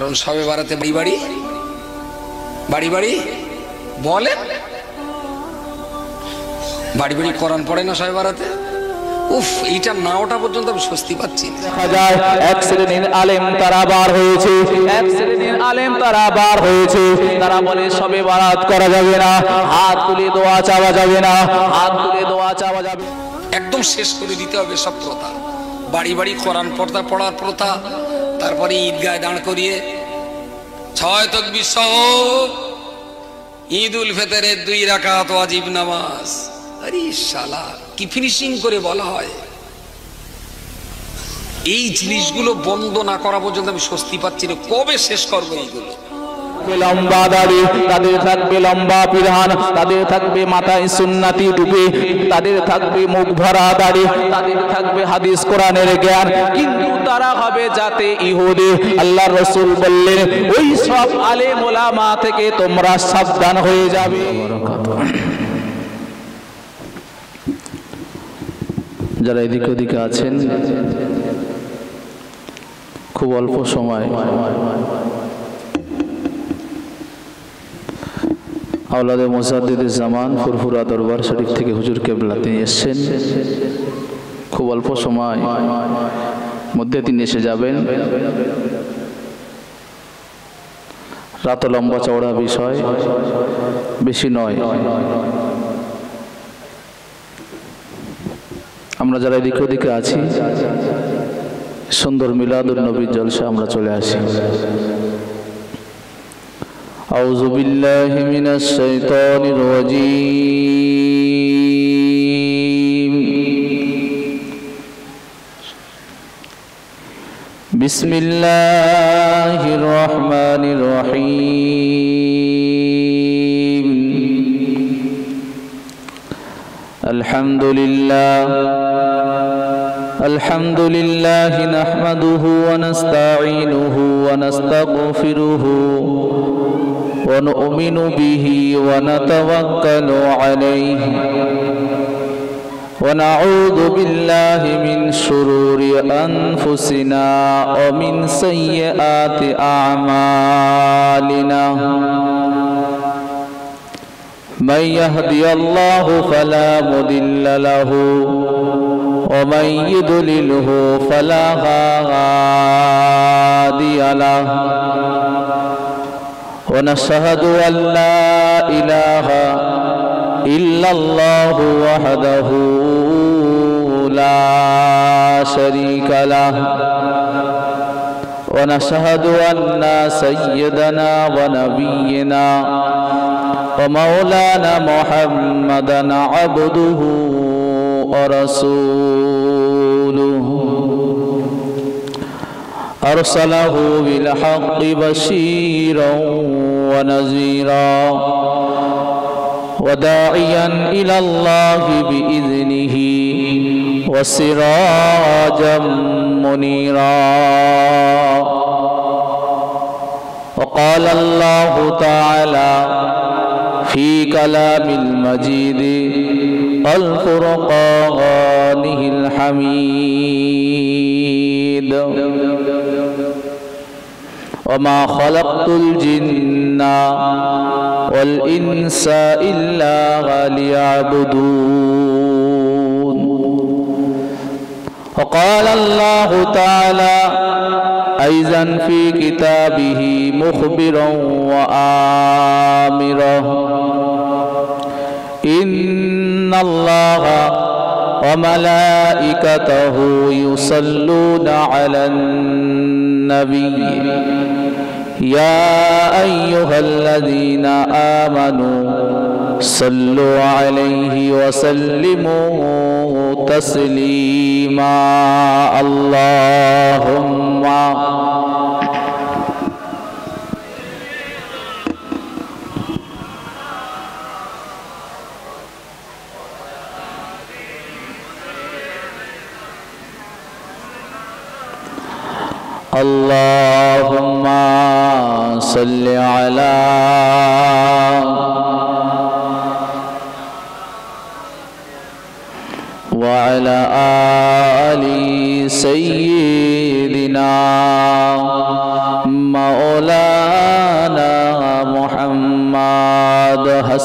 কারণ সবে বারাতে বাড়ি বাড়ি বাড়ি বলেন, বাড়ি বাড়ি কোরআন পড়ে না সবে বারাতে। উফ, এইটা না ওটা পর্যন্ত আমি স্বস্তি পাচ্ছি। দেখা যায় এক শ্রেণীর আলেম তারা বার হয়েছে, এক শ্রেণীর আলেম তারা বার হয়েছে, তারা বলে সবে বারাত করা যাবে না, হাত তুলে দোয়া চাওয়া যাবে না, হাত তুলে দোয়া চাওয়া যাবে। একদম শেষ করে দিতে হবে সব প্রথা। বাড়ি বাড়ি কোরআন পড়ার প্রথা, তারপরে ঈদগায় দাঁড় করিয়ে 6 তাকবীর সহ ঈদ উল ফিতরের 2 রাকাত ওয়াজিব নামাজ। আরে শালা কি ফিনিশিং করে বলা হয়। এই জিনিসগুলো বন্ধ না করা পর্যন্ত আমি স্বস্তি পাচ্ছি না। কবে শেষ করবো এইগুলো? লম্বা দাড়ি, তাদের থাকবে লম্বা পিরান, তাদের থাকবে মাথায় সুন্নাতি টুপি, তাদের থাকবে মুখ ভরা দাড়ি, তাদের থাকবে হাদিস কোরআনের জ্ঞান, কিন্তু তারা হবে যাতে ইহুদি। আল্লাহর রাসূল বললেন ওই সব আলেম ওলামা থেকে তোমরা সাবধান হয়ে যাবে। যারা এদিকে ওদিকে আছেন, খুব অল্প সময় আওলাদে মুজাদ্দিদুজ জামান ফুরফুরা দরবার শরীফ থেকে হুজুর কেবলা তিনি এসেছেন। খুব অল্প সময় মধ্যে তিনি এসে যাবেন। রাত লম্বা চওড়া বিষয়, বেশি নয়। আমরা যারা এদিকে ওদিকে আছি, সুন্দর মিলাদুন নবীর জলসা আমরা চলে আসি। আউযু বিল্লাহি মিনাশ শাইতানির রাজীম। বিসমিল্লাহির রহমানির রহিম। আলহামদুলিল্লাহি নাহমাদুহু ওয়া নাস্তাঈনুহু ওয়া নাস্তাগফিরুহু ওয়া নু'মিনু বিহি ওয়া নাতাওয়াক্কালু আলাইহি ওয়া নাউযু বিল্লাহি মিন শুরুরি আনফুসিনা ওয়া মিন সাইয়্যাতি আ'মালিনা। من يهدي الله فلا مضل له ومن يضلله فلا هادي له ونشهد أن لا إله إلا الله وحده لا شريك له ونشهد أن سيدنا ونبينا ومولانا محمدا عبده ورسوله أرسله بالحق بشيرا ونذيرا وداعيا إلى الله بإذنه وسراجا منيرا. وقال الله تعالى في كلام المجيد الفرقانه الحميد وما خلقت الجن والإنس إلا ليعبدون. وقال الله تعالى أيضا في كتابه مخبرا وآمرا إن الله وملائكته يصلون على النبي يا أيها الذين آمنوا صلوا عليه وسلموا تسليما. اللهم اللهم صل على وعلى آل سيدنا مولانا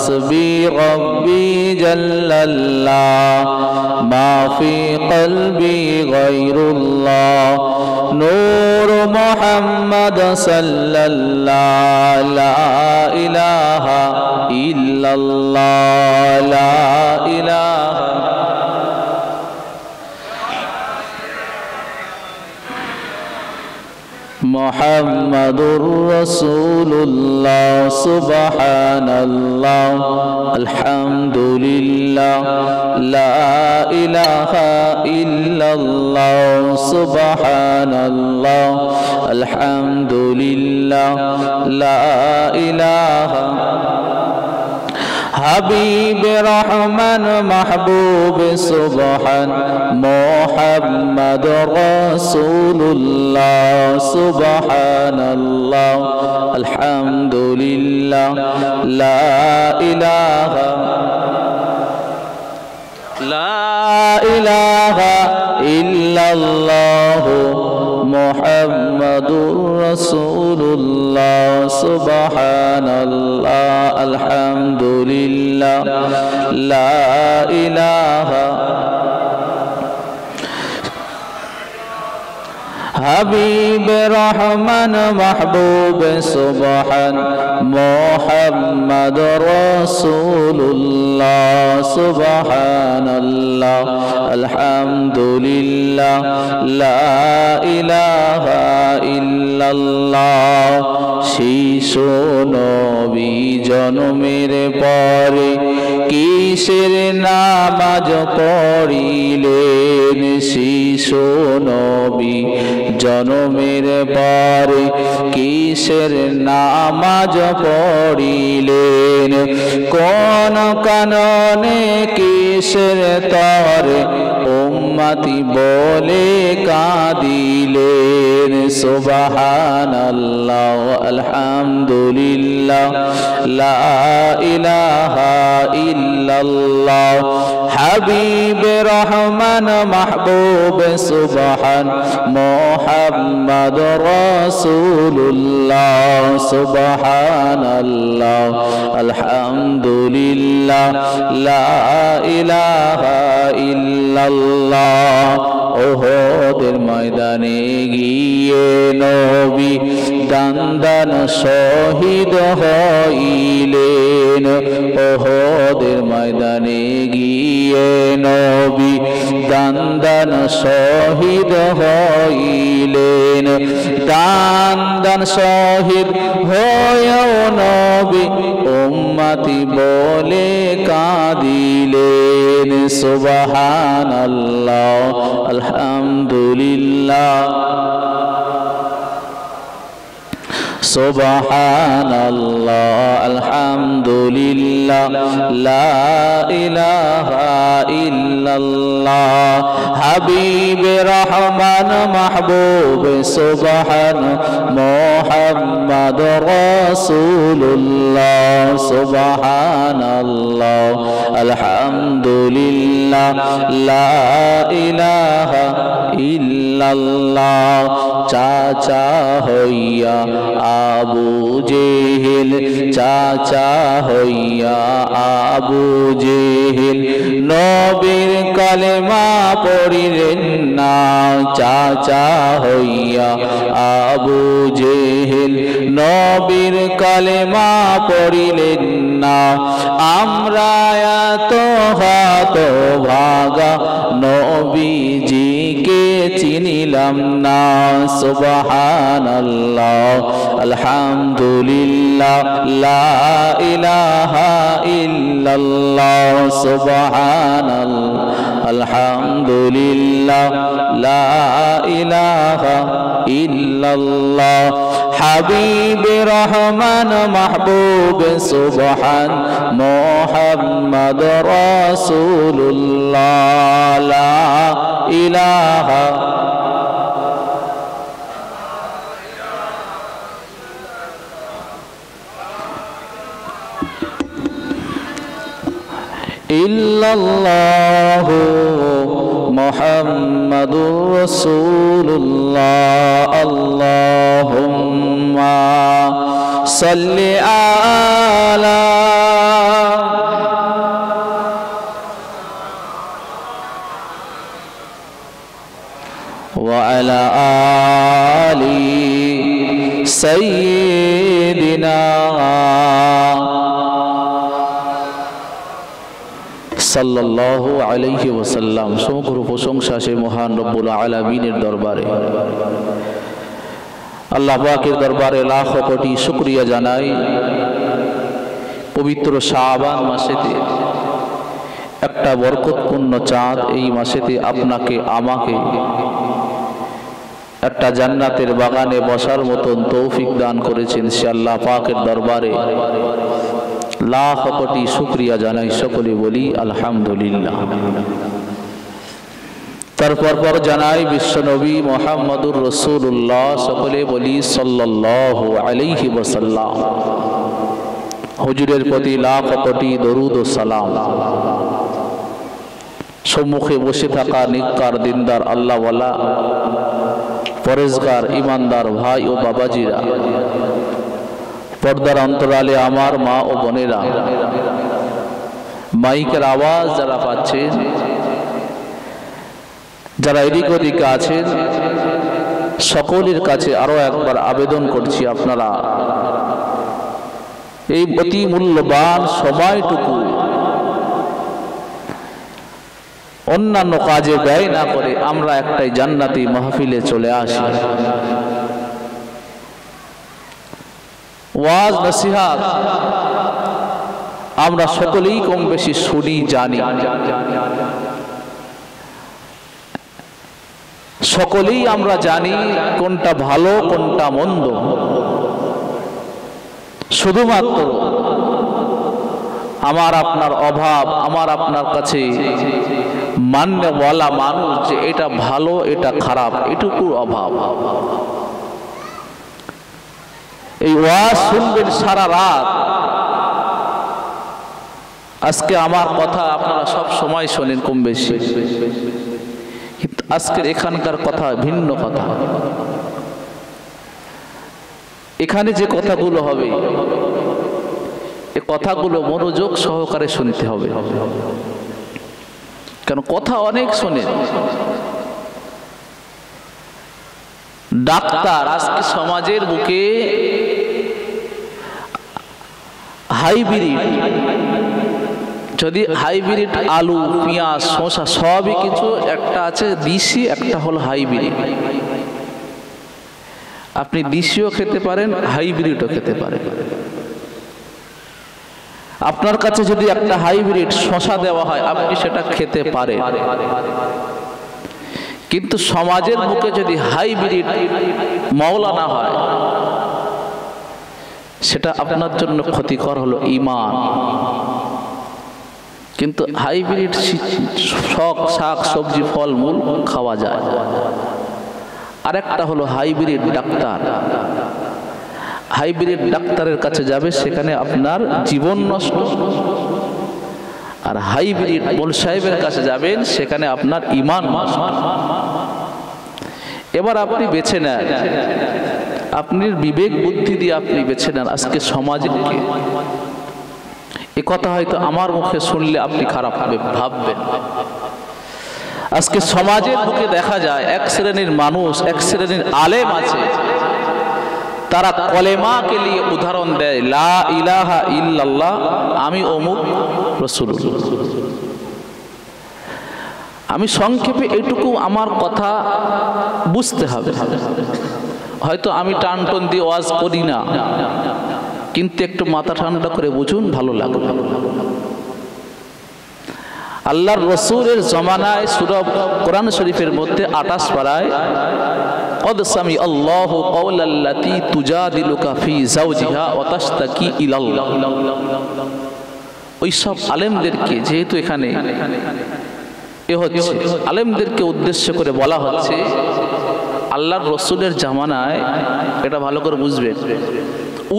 حسبي ربي جل الله ما في قلبي غير الله نور محمد صلى الله لا إله إلا الله لا إله محمد رسول الله سبحان الله الحمد لله لا إله إلا الله سبحان الله الحمد لله لا إله حبيب رحمن محبوب سبحان محمد رسول الله سبحان الله الحمد لله لا إله إلا الله محمد رسول الله سبحان الله الحمد لله لا إله حبيب رحمن محبوب سبحان محمد رسول الله سبحان الله الحمد لله لا إله إلا الله শিশু নবী জন্মের পরে কিসের নামাজ পড়িলেন শিশু নবী জন্মের পরে কিসের নামাজ পড়িলেন কোন কাননে কিসের তরে উম্মতি বলে কাঁদিলেন সুবহানাল্লাহ আলহামদুলিল্লাহ লা ইলাহা ইল্লাল্লাহ হাবিব রহমান মাহবুব সুবহান মুহাম্মদ রাসূলুল্লাহ সুবহানাল্লাহ আলহামদুলিল্লাহ লা ইলাহা ইল্লাল্লাহ ওহদের ময়দানে গিয়ে নবী দান শহীদ হইলেন ওহদের ময়দানে গিয়ে নবী দান শহীদ হইলেন দান শহীদ হয়েও নবী উম্মতি বলে কাঁদিলেন সুবহানাল্লাহ আলহামদুলিল্লাহ সুবহানাল্লাহ আলহামদুলিল্লাহ লা ইলাহা ইল্লাল্লাহ হাবিব রহমান মাহবুব সুবহান মুহাম্মদ রাসূলুল্লাহ সুবহানাল্লাহ আলহামদুলিল্লাহ লা ইলাহা ইল্লাল্লাহ চাচা হইয়া আবু জেহেল চাচা হইয়া আবু জেহেল নবীর কালেমা পড়িলেন না চাচা হইয়া আবু জেহেল নবীর কালেমা পড়িলেন না আমরা এত হাত ভাগা নবীজিকে চিনিলাম না সুবহানাল্লাহ আলহামদুলিল্লাহ লা ইলাহা ইল্লাল্লাহ সুবহানাল্লাহ আলহামদুলিল্লাহ লা ইলাহা ইল্লাল্লাহ হাবিব রহমান মাহবুব সুবহান মুহাম্মদ রাসূলুল্লাহ লা ইলাহা ইল্লাল্লাহু মুহাম্মাদুর রাসূলুল্লাহ আল্লাহুম্মা সাল্লি আলা সাইয়্যিদিনা সাল্লাল্লাহু আলাইহি ওয়াসাল্লাম। সমগ্র প্রশংসা সেই মহান রব্বুল আলামিনের দরবারে, আল্লাহ পাকের দরবারে লাখো কোটি শুকরিয়া জানাই। পবিত্র শাবান মাসেতে একটা বরকতপূর্ণ চাঁদ, এই মাসেতে আপনাকে আমাকে একটা জান্নাতের বাগানে বসার মতন তৌফিক দান করেছেন। সে আল্লাহ পাকের দরবারে লাখ কোটি শুকরিয়া জানাই। সকলে বলি আলহামদুলিল্লাহ। তারপর জানাই বিশ্বনবী মুহাম্মদুর রাসূলুল্লাহ, সকলে বলি সাল্লাল্লাহু আলাইহি ওয়াসাল্লাম। হুজুরের প্রতি লাখ কোটি দরুদ ও সালাম। সম্মুখে বসে থাকা নিকার দিনদার আল্লাহওয়ালা পরেজগার ইমানদার ভাই ও বাবাজিরা, পর্দার অন্তরালে আমার মা ও বোনেরা, মাইকের আওয়াজ যারা পাচ্ছেন, যারা এদিক ওদিকে আছেন, সকলের কাছে আরো একবার আবেদন করছি, আপনারা এই অতি মূল্যবান সময়টুকু অন্যান্য কাজে ব্যয় না করে আমরা একটাই জান্নাতি মাহফিলে চলে আসি। ওয়াজ নসিহত আমরা সকলেই কম বেশি শুনি, জানি, সকলেই আমরা জানি কোনটা ভালো কোনটা মন্দ। শুধুমাত্র আমার আপনার অভাব, আমার আপনার কাছে মাননে বলা মানুষ যে এটা ভালো এটা খারাপ, এটুকু অভাব। এই ওয়াজ শুনবেন সারা রাত। আজকে আমার কথা আপনারা সব সময় শোনেন কম বেশি, আজকের এখানকার কথা ভিন্ন কথা। এখানে যে কথাগুলো হবে, এ কথাগুলো মনোযোগ সহকারে শুনতে হবে, কেন কথা অনেক শোনেন। ডাক্তার আজকে সমাজের বুকে হাইব্রিড, যদি হাইব্রিড আলু পেঁয়াজ শসা সবই কিছু, একটা আছে দেশি, একটা হলো হাইব্রিড। আপনি দেশিও খেতে পারেন, হাইব্রিডও খেতে পারেন। আপনার কাছে যদি একটা হাইব্রিড শসা দেওয়া হয়, আপনি সেটা খেতে পারেন, কিন্তু সমাজের বুকে যদি হাইব্রিড মাওলানা হয়, সেটা আপনার জন্য ক্ষতিকর হলো ঈমান। কিন্তু হাইব্রিড শাক সবজি ফল মূল খাওয়া যায়। আরেকটা হলো হাইব্রিড ডাক্তার। হাইব্রিড ডাক্তারের কাছে যাবে, সেখানে আপনার জীবন নষ্ট। আর হাইব্রিড মোল সাহেবের কাছে যাবেন, সেখানে আপনার ঈমান নষ্ট। এবার আপনি বেছে নেন, আপনি বিবেক বুদ্ধি দিয়ে আপনি বেছে নেন আজকে সমাজে কি। এ কথা হয়তো আমার মুখে শুনলে আপনি খারাপ ভাববেন। আজকে সমাজের বুকে দেখা যায় এক শ্রেণীর মানুষ, এক শ্রেণীর আলেম আছে, তারা কলেমাকে নিয়ে উদাহরণ দেয়, লা ইলাহা ইল্লাল্লাহ, আমি অমুক রাসূলুল্লাহ। আমি সংক্ষেপে এইটুকু আমার কথা বুঝতে হবে। হয়তো আমি টান টন দিয়ে ওয়াজ করি না, কিন্তু একটু মাথা ঠান্ডা করে বুঝুন, ভালো লাগবে। আল্লাহর রসুলের জমানায় সূরা কোরআন শরীফের মধ্যে 28 পারায় قد سمع الله قول التي تجادلك في زوجها وتشتكي الى الله। ওই সব আলেমদেরকে, যেহেতু এখানে এ হচ্ছে আলেমদেরকে উদ্দেশ্য করে বলা হচ্ছে, আল্লাহর রসুলের জামানায়, এটা ভালো করে বুঝবেন,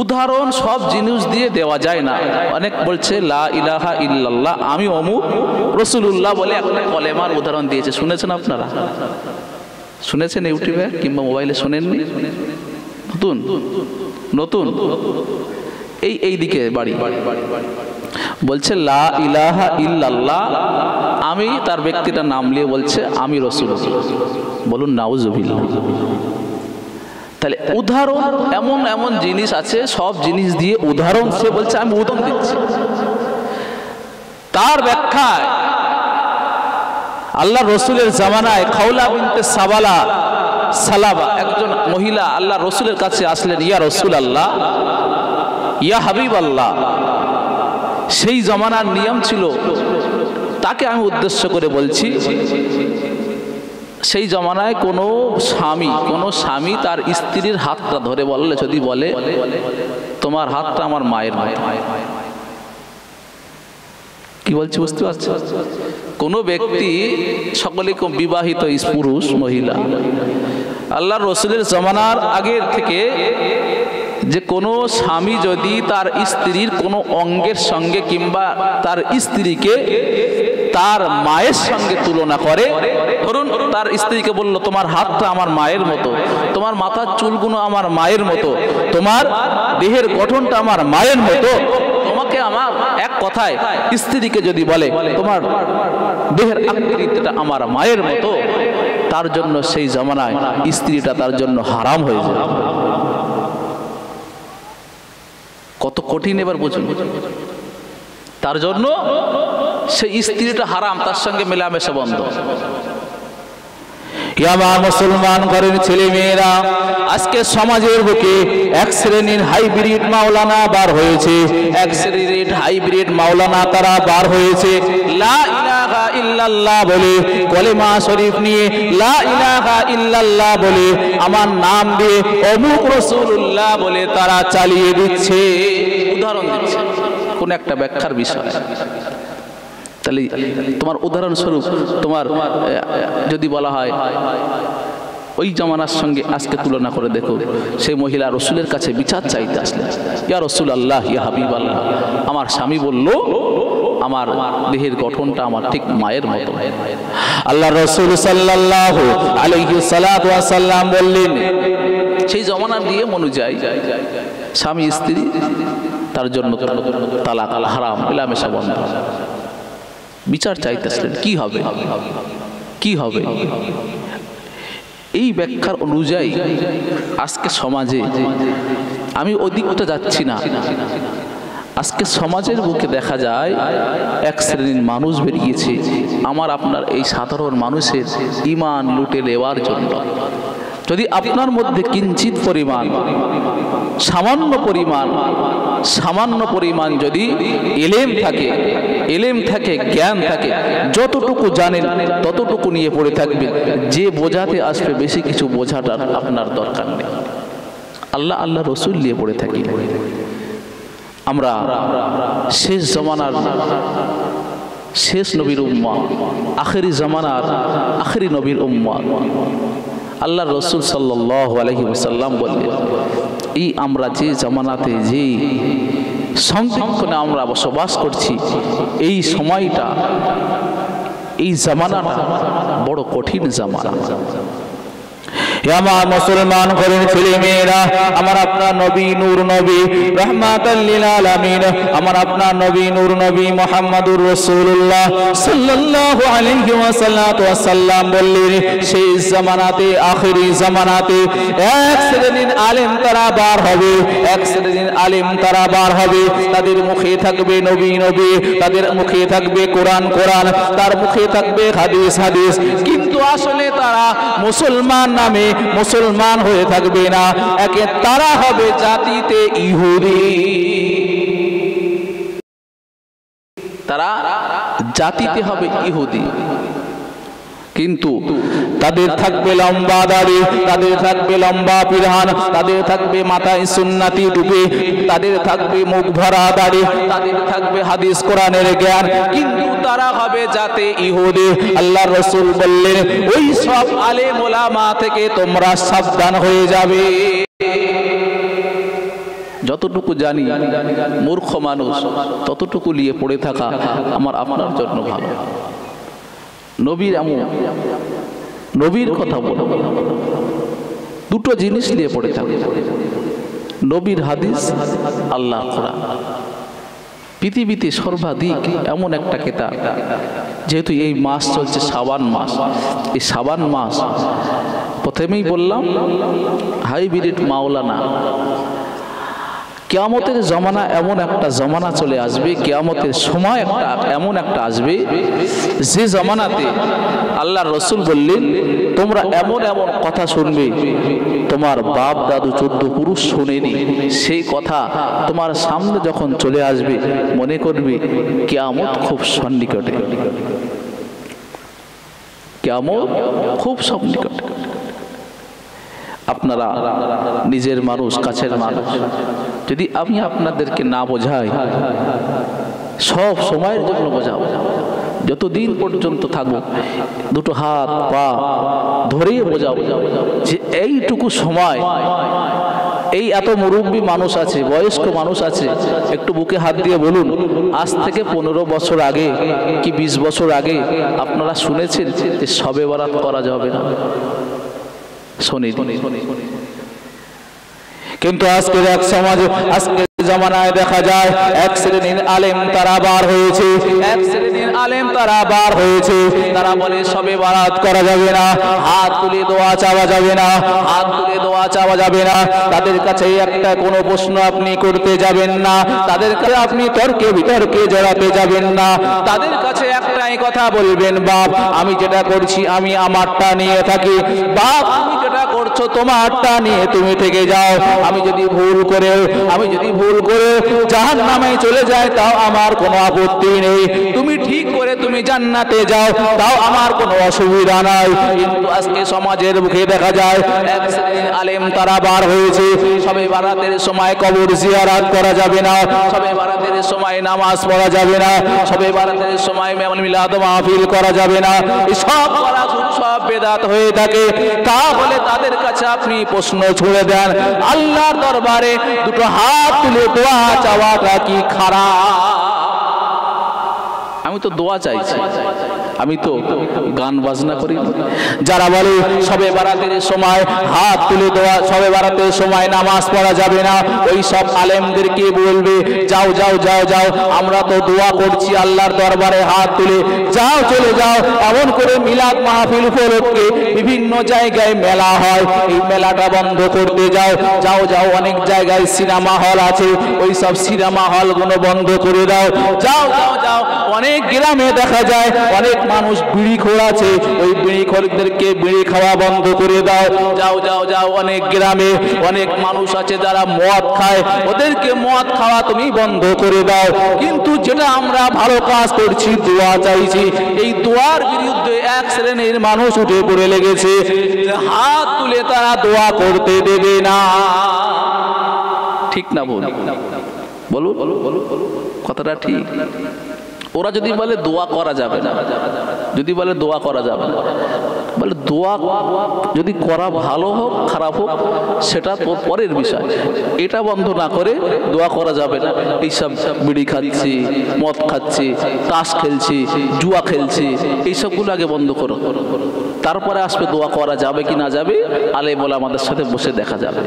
উদাহরণ সব জিনিস দিয়ে দেওয়া যায় না। অনেক বলছে লা ইলাহা ইল্লাল্লাহ, আমি অমুক রাসূলুল্লাহ বলে একটা কলেমার উদাহরণ দিয়েছে। শুনেছেন আপনারা? শুনেছেন ইউটিউবে কিংবা মোবাইলে? শোনেননি? নতুন নতুন এই দিকে বাড়ি বলছে লা ইলাহা ইল্লাল্লাহ, আমি তার ব্যক্তিটার নাম নিয়ে বলছে আমি রাসূলুল্লাহ। বলুন নাউজুবিল্লাহ। তাহলে উদাহরণ এমন এমন জিনিস আছে, সব জিনিস দিয়ে উদাহরণ, সে বলছে আমি উদাহরণ দিচ্ছি। তার ব্যাখ্যায় আল্লাহ রসুলের জামানায় খাওলা বিনতে সালাবা একজন মহিলা আল্লাহ রসুলের কাছে আসলেন, ইয়া রসুল আল্লাহ, ইয়া হাবিব আল্লাহ। সেই জামানার নিয়ম ছিল, তাকে আমি উদ্দেশ্য করে বলছি, সেই জমানায় কোনো স্বামী তার স্ত্রীর হাতটা ধরে বললে, যদি বলে তোমার হাতটা আমার মায়ের মতো, কি বলছি বুঝতে পারছো? কোনো ব্যক্তি, সকলে বিবাহিত পুরুষ মহিলা, আল্লাহ রসুলের জমানার আগের থেকে যে কোনো স্বামী যদি তার স্ত্রীর কোনো অঙ্গের সঙ্গে কিংবা তার স্ত্রীকে তার মায়ের সঙ্গে তুলনা করে, ধরুন তার স্ত্রীকে বলল তোমার হাতটা আমার মায়ের মতো, তোমার মাথার চুলগুলো আমার মায়ের মতো, তোমার দেহের গঠনটা আমার মায়ের মতো, তোমাকে আমার, এক কথায় স্ত্রীকে যদি বলে তোমার দেহের আকৃতিটা আমার মায়ের মতো, তার জন্য সেই জামানায় স্ত্রীটা তার জন্য হারাম হয়ে যায়। কত কঠিন এবার বুঝুন। তার জন্য সেই স্ত্রীটা হারাম, তার সঙ্গে মেলামেশা বন্ধ। মুসলমান ঘরের ছেলে মেয়েরা, আজকে সমাজের বুকে এক শ্রেণীর হাইব্রিড মাওলানা বার হয়েছে, এক শ্রেণীর হাইব্রিড মাওলানা তারা বার হয়েছে। লা ইলাহা ইল্লাল্লাহ বলে, কলেমা শরীফ নিয়ে লা ইলাহা ইল্লাল্লাহ বলে, আমার নাম দিয়ে অমুক রাসূলুল্লাহ বলে তারা চালিয়ে দিচ্ছে, উদাহরণ দিচ্ছে কোন একটা ব্যাখ্যার বিষয়। তাহলে তোমার উদাহরণস্বরূপ তোমার যদি বলা হয় ওই জামানার সঙ্গে আজকে তুলনা করে দেখো, সেই মহিলা রসুলের কাছে বিচার চাইতে আসলেন, ইয়া রসুল আল্লাহ, ইয়া হাবিব আল্লাহ, আমার স্বামী বলল আমার দেহের গঠনটা আমার ঠিক মায়ের মতো। আল্লাহ রসুল সাল্লাল্লাহু আলাইহি সাল্লাতু ওয়া সাল্লাম বললেন, সেই জামানা দিয়ে অনুযায়ী স্বামী স্ত্রী তার জন্য তালাক হারাম, মেলামেশা বন্ধ। বিচার চাইতেছিলেন কি হবে, কি হবে? এই ব্যাখ্যার অনুযায়ী আজকে সমাজে, আমি ওদিকটা যাচ্ছি না, আজকে সমাজের বুকে দেখা যায় এক শ্রেণীর মানুষ বেরিয়েছে আমার আপনার এই সাধারণ মানুষের ঈমান লুটে নেওয়ার জন্য। যদি আপনার মধ্যে কিঞ্চিত পরিমাণ, সামান্য পরিমাণ যদি এলেম থাকে, জ্ঞান থাকে, যতটুকু জানেন ততটুকু নিয়ে পড়ে থাকবেন। যে বোঝাতে আসবে বেশি কিছু বোঝাটার আপনার দরকার নেই। আল্লাহ রসুল নিয়ে পড়ে থাকি। আমরা শেষ জমানার শেষ নবীর উম্মাহ, আখেরি জমানার আখেরি নবীর উম্মাহ। আল্লাহ রসুল সাল্লাল্লাহু আলাইহি ওয়াসাল্লাম বললেন, এই আমরা যে জামানাতে, যে সংরক্ষণে আমরা বসবাস করছি, এই সময়টা, এই জামানাটা বড় কঠিন জামানা। আমার মুসলমান ঘরের ছেলে মেয়েরা, আমার আপনার নবী নূর নবী রাহমাতাল লিল আলামিন, আমার আপনার নবী নূর নবী মুহাম্মদুর রাসূলুল্লাহ সাল্লাল্লাহু আলাইহি ওয়াসাল্লাম বললেন, সেই জামানাতে, আখেরি জামানাতে এক শ্রেণীর আলেম তারা বার হবে, এক শ্রেণীর আলেম তারা বার হবে। তাদের মুখে থাকবে নবী নবী, তাদের মুখে থাকবে কোরআন কোরআন, তার মুখে থাকবে হাদিস হাদিস, কিন্তু আসলে তারা মুসলমান নামে মুসলমান হয়ে থাকবে না। একে তারা হবে জাতিতে ইহুদি, তারা জাতিতে হবে ইহুদি, কিন্তু তাদের থাকবে লম্বা দাড়ি, তাদের থাকবে লম্বা পিরহান, তাদের থাকবে মাথায় সুন্নতি টুপি, তাদের থাকবে মুখ ভরা দাড়ি, তাদের থাকবে হাদিস কোরআনের জ্ঞান, কিন্তু তারা হবে জাতে ইহুদি। আল্লাহ রাসূল বললেন, ওই সব আলেম ওলামা থেকে তোমরা সাবধান হয়ে যাবে। যতটুকু জানি মূর্খ মানুষ, ততটুকু নিয়ে পড়ে থাকা আমার আপনার জন্য ভালো। নবীর কথা বলো, দুটো জিনিস নিয়ে পড়ে থাকে, নবীর হাদিস, আল্লাহর কোরআন। পৃথিবীতে সর্বাধিক এমন একটা কিতাব, যেহেতু এই মাস চলছে শাবান মাস, এই শাবান মাস প্রথমেই বললাম হাইব্রিড মাওলানা। কিয়ামতের জমানা এমন একটা জমানা চলে আসবে, কিয়ামতের সময় একটা এমন একটা আসবে যে জমানাতে আল্লাহর রাসূল বললেন তোমরা এমন এমন কথা শুনবে তোমার বাপ দাদু 14 পুরুষ শোনেনি, সেই কথা তোমার সামনে যখন চলে আসবে মনে করবে কিয়ামত খুব সন্নিকটে, কিয়ামত খুব সন্নিকটে। আপনারা নিজের মানুষ, কাছের মানুষ, যদি আমি আপনাদেরকে না বোঝাই, সব সময়ের জন্য বোঝাবো, যতদিন পর্যন্ত থাকবো দুটো হাত পা ধরে বোঝাবো যে এইটুকু সময়, এই এত মুরব্বী মানুষ আছে, বয়স্ক মানুষ আছে, একটু বুকে হাত দিয়ে বলুন আজ থেকে 15 বছর আগে কি 20 বছর আগে আপনারা শুনেছেন যে শবে বরাত করা যাবে না? শুনি। কিন্তু আজকের এক সমাজে, আজকের জামানায় দেখা যায় এক শ্রেণীর আলেম তারা বার হয়েছে, এক শ্রেণীর আলেম তারা বার হয়েছে, তারা বলে শবে বরাত করা যাবে না, হাত তুলে দোয়া চাওয়া যাবে না, হাত তুলে দোয়া চাওয়া যাবে না। তাদের কাছে একটা কোনো প্রশ্ন আপনি করতে যাবেন না, তাদের কাছে আপনি তর্কে বিতর্কে জড়াতে যাবেন না, তাদের কাছে একটাই কথা বলবেন, বাপ আমি যেটা করছি আমি আমারটা নিয়ে থাকি, বাপ তুমি যেটা করছো তোমারটা নিয়ে তুমি থেকে যাও, আমি যদি ভুল করে জাহান্নামে চলে যায় তাও আমার কোনো আপত্তি নেই, তুমি ঠিক করে তুমি জান্নাতে যাও তাও আমার কোনো অসুবিধা নাই। কিন্তু আজকে সমাজের মুখে দেখা যায় এক শ্রেণীর আলেম তারা বার হয়েছে, শবে বরাতের সময় কবর জিয়ারত করা যাবে না, শবে বরাতের সময় নামাজ পড়া যাবে না, শবে বরাতের সময় মিলাদ মাহফিল করা যাবে না, সব সব বেদাত হয়ে থাকে। তাহলে তাদের কাছে আপনি প্রশ্ন ছুড়ে দেন, আল্লাহর দরবারে দুটো হাত তুলে দোয়া চাওয়াটা কি খারাপ? আমি তো দোয়া চাইছি, আমি তো গান বাজনা করি। যারা বলে শবে বরাতের সময় হাত তুলে দোয়া, শবে বরাতের সময় নামাজ পড়া যাবে না, ওই সব আলেমদেরকে বলবে যাও যাও যাও যাও, আমরা তো দোয়া করছি আল্লাহর দরবারে হাত তুলে, যাও চলে যাও। এমন করে মিলাদ মাহফিল উপলক্ষে বিভিন্ন জায়গায় মেলা হয়, এই মেলাটা বন্ধ করতে যাও, যাও যাও। অনেক জায়গায় সিনেমা হল আছে, ওই সব সিনেমা হলগুলো বন্ধ করে দাও, যাও যাও যাও। অনেক গ্রামে দেখা যায় অনেক মানুষ বিড়ি খোর আছে, ওই বিড়ি খোরদেরকে বিড়ি খাওয়া বন্ধ করে দাও, যাও যাও যাও। অনেক গ্রামে অনেক মানুষ আছে যারা মদ খায়, ওদেরকে মদ খাওয়া তুমি বন্ধ করে দাও। কিন্তু যেটা আমরা ভালো কাজ করছি, দোয়া চাইছি, এই দোয়ার বিরুদ্ধে এক শ্রেণীর মানুষ উঠে পড়ে লেগেছে, হাত তুলে তারা দোয়া করতে দেবে না। ঠিক না বল? বলো কথাটা ঠিক? ওরা যদি বলে দোয়া করা যাবে না, যদি বলে দোয়া করা যাবে না, বলে দোয়া যদি করা ভালো হোক খারাপ হোক সেটা পরের বিষয়, এটা বন্ধ না করে দোয়া করা যাবে না। এইসব বিড়ি খাচ্ছি, মদ খাচ্ছি, তাস খেলছি, জুয়া খেলছি, এইসবগুলো আগে বন্ধ করো, তারপরে আসবে দোয়া করা যাবে কি না যাবে, আলেম বলে আমাদের সাথে বসে দেখা যাবে,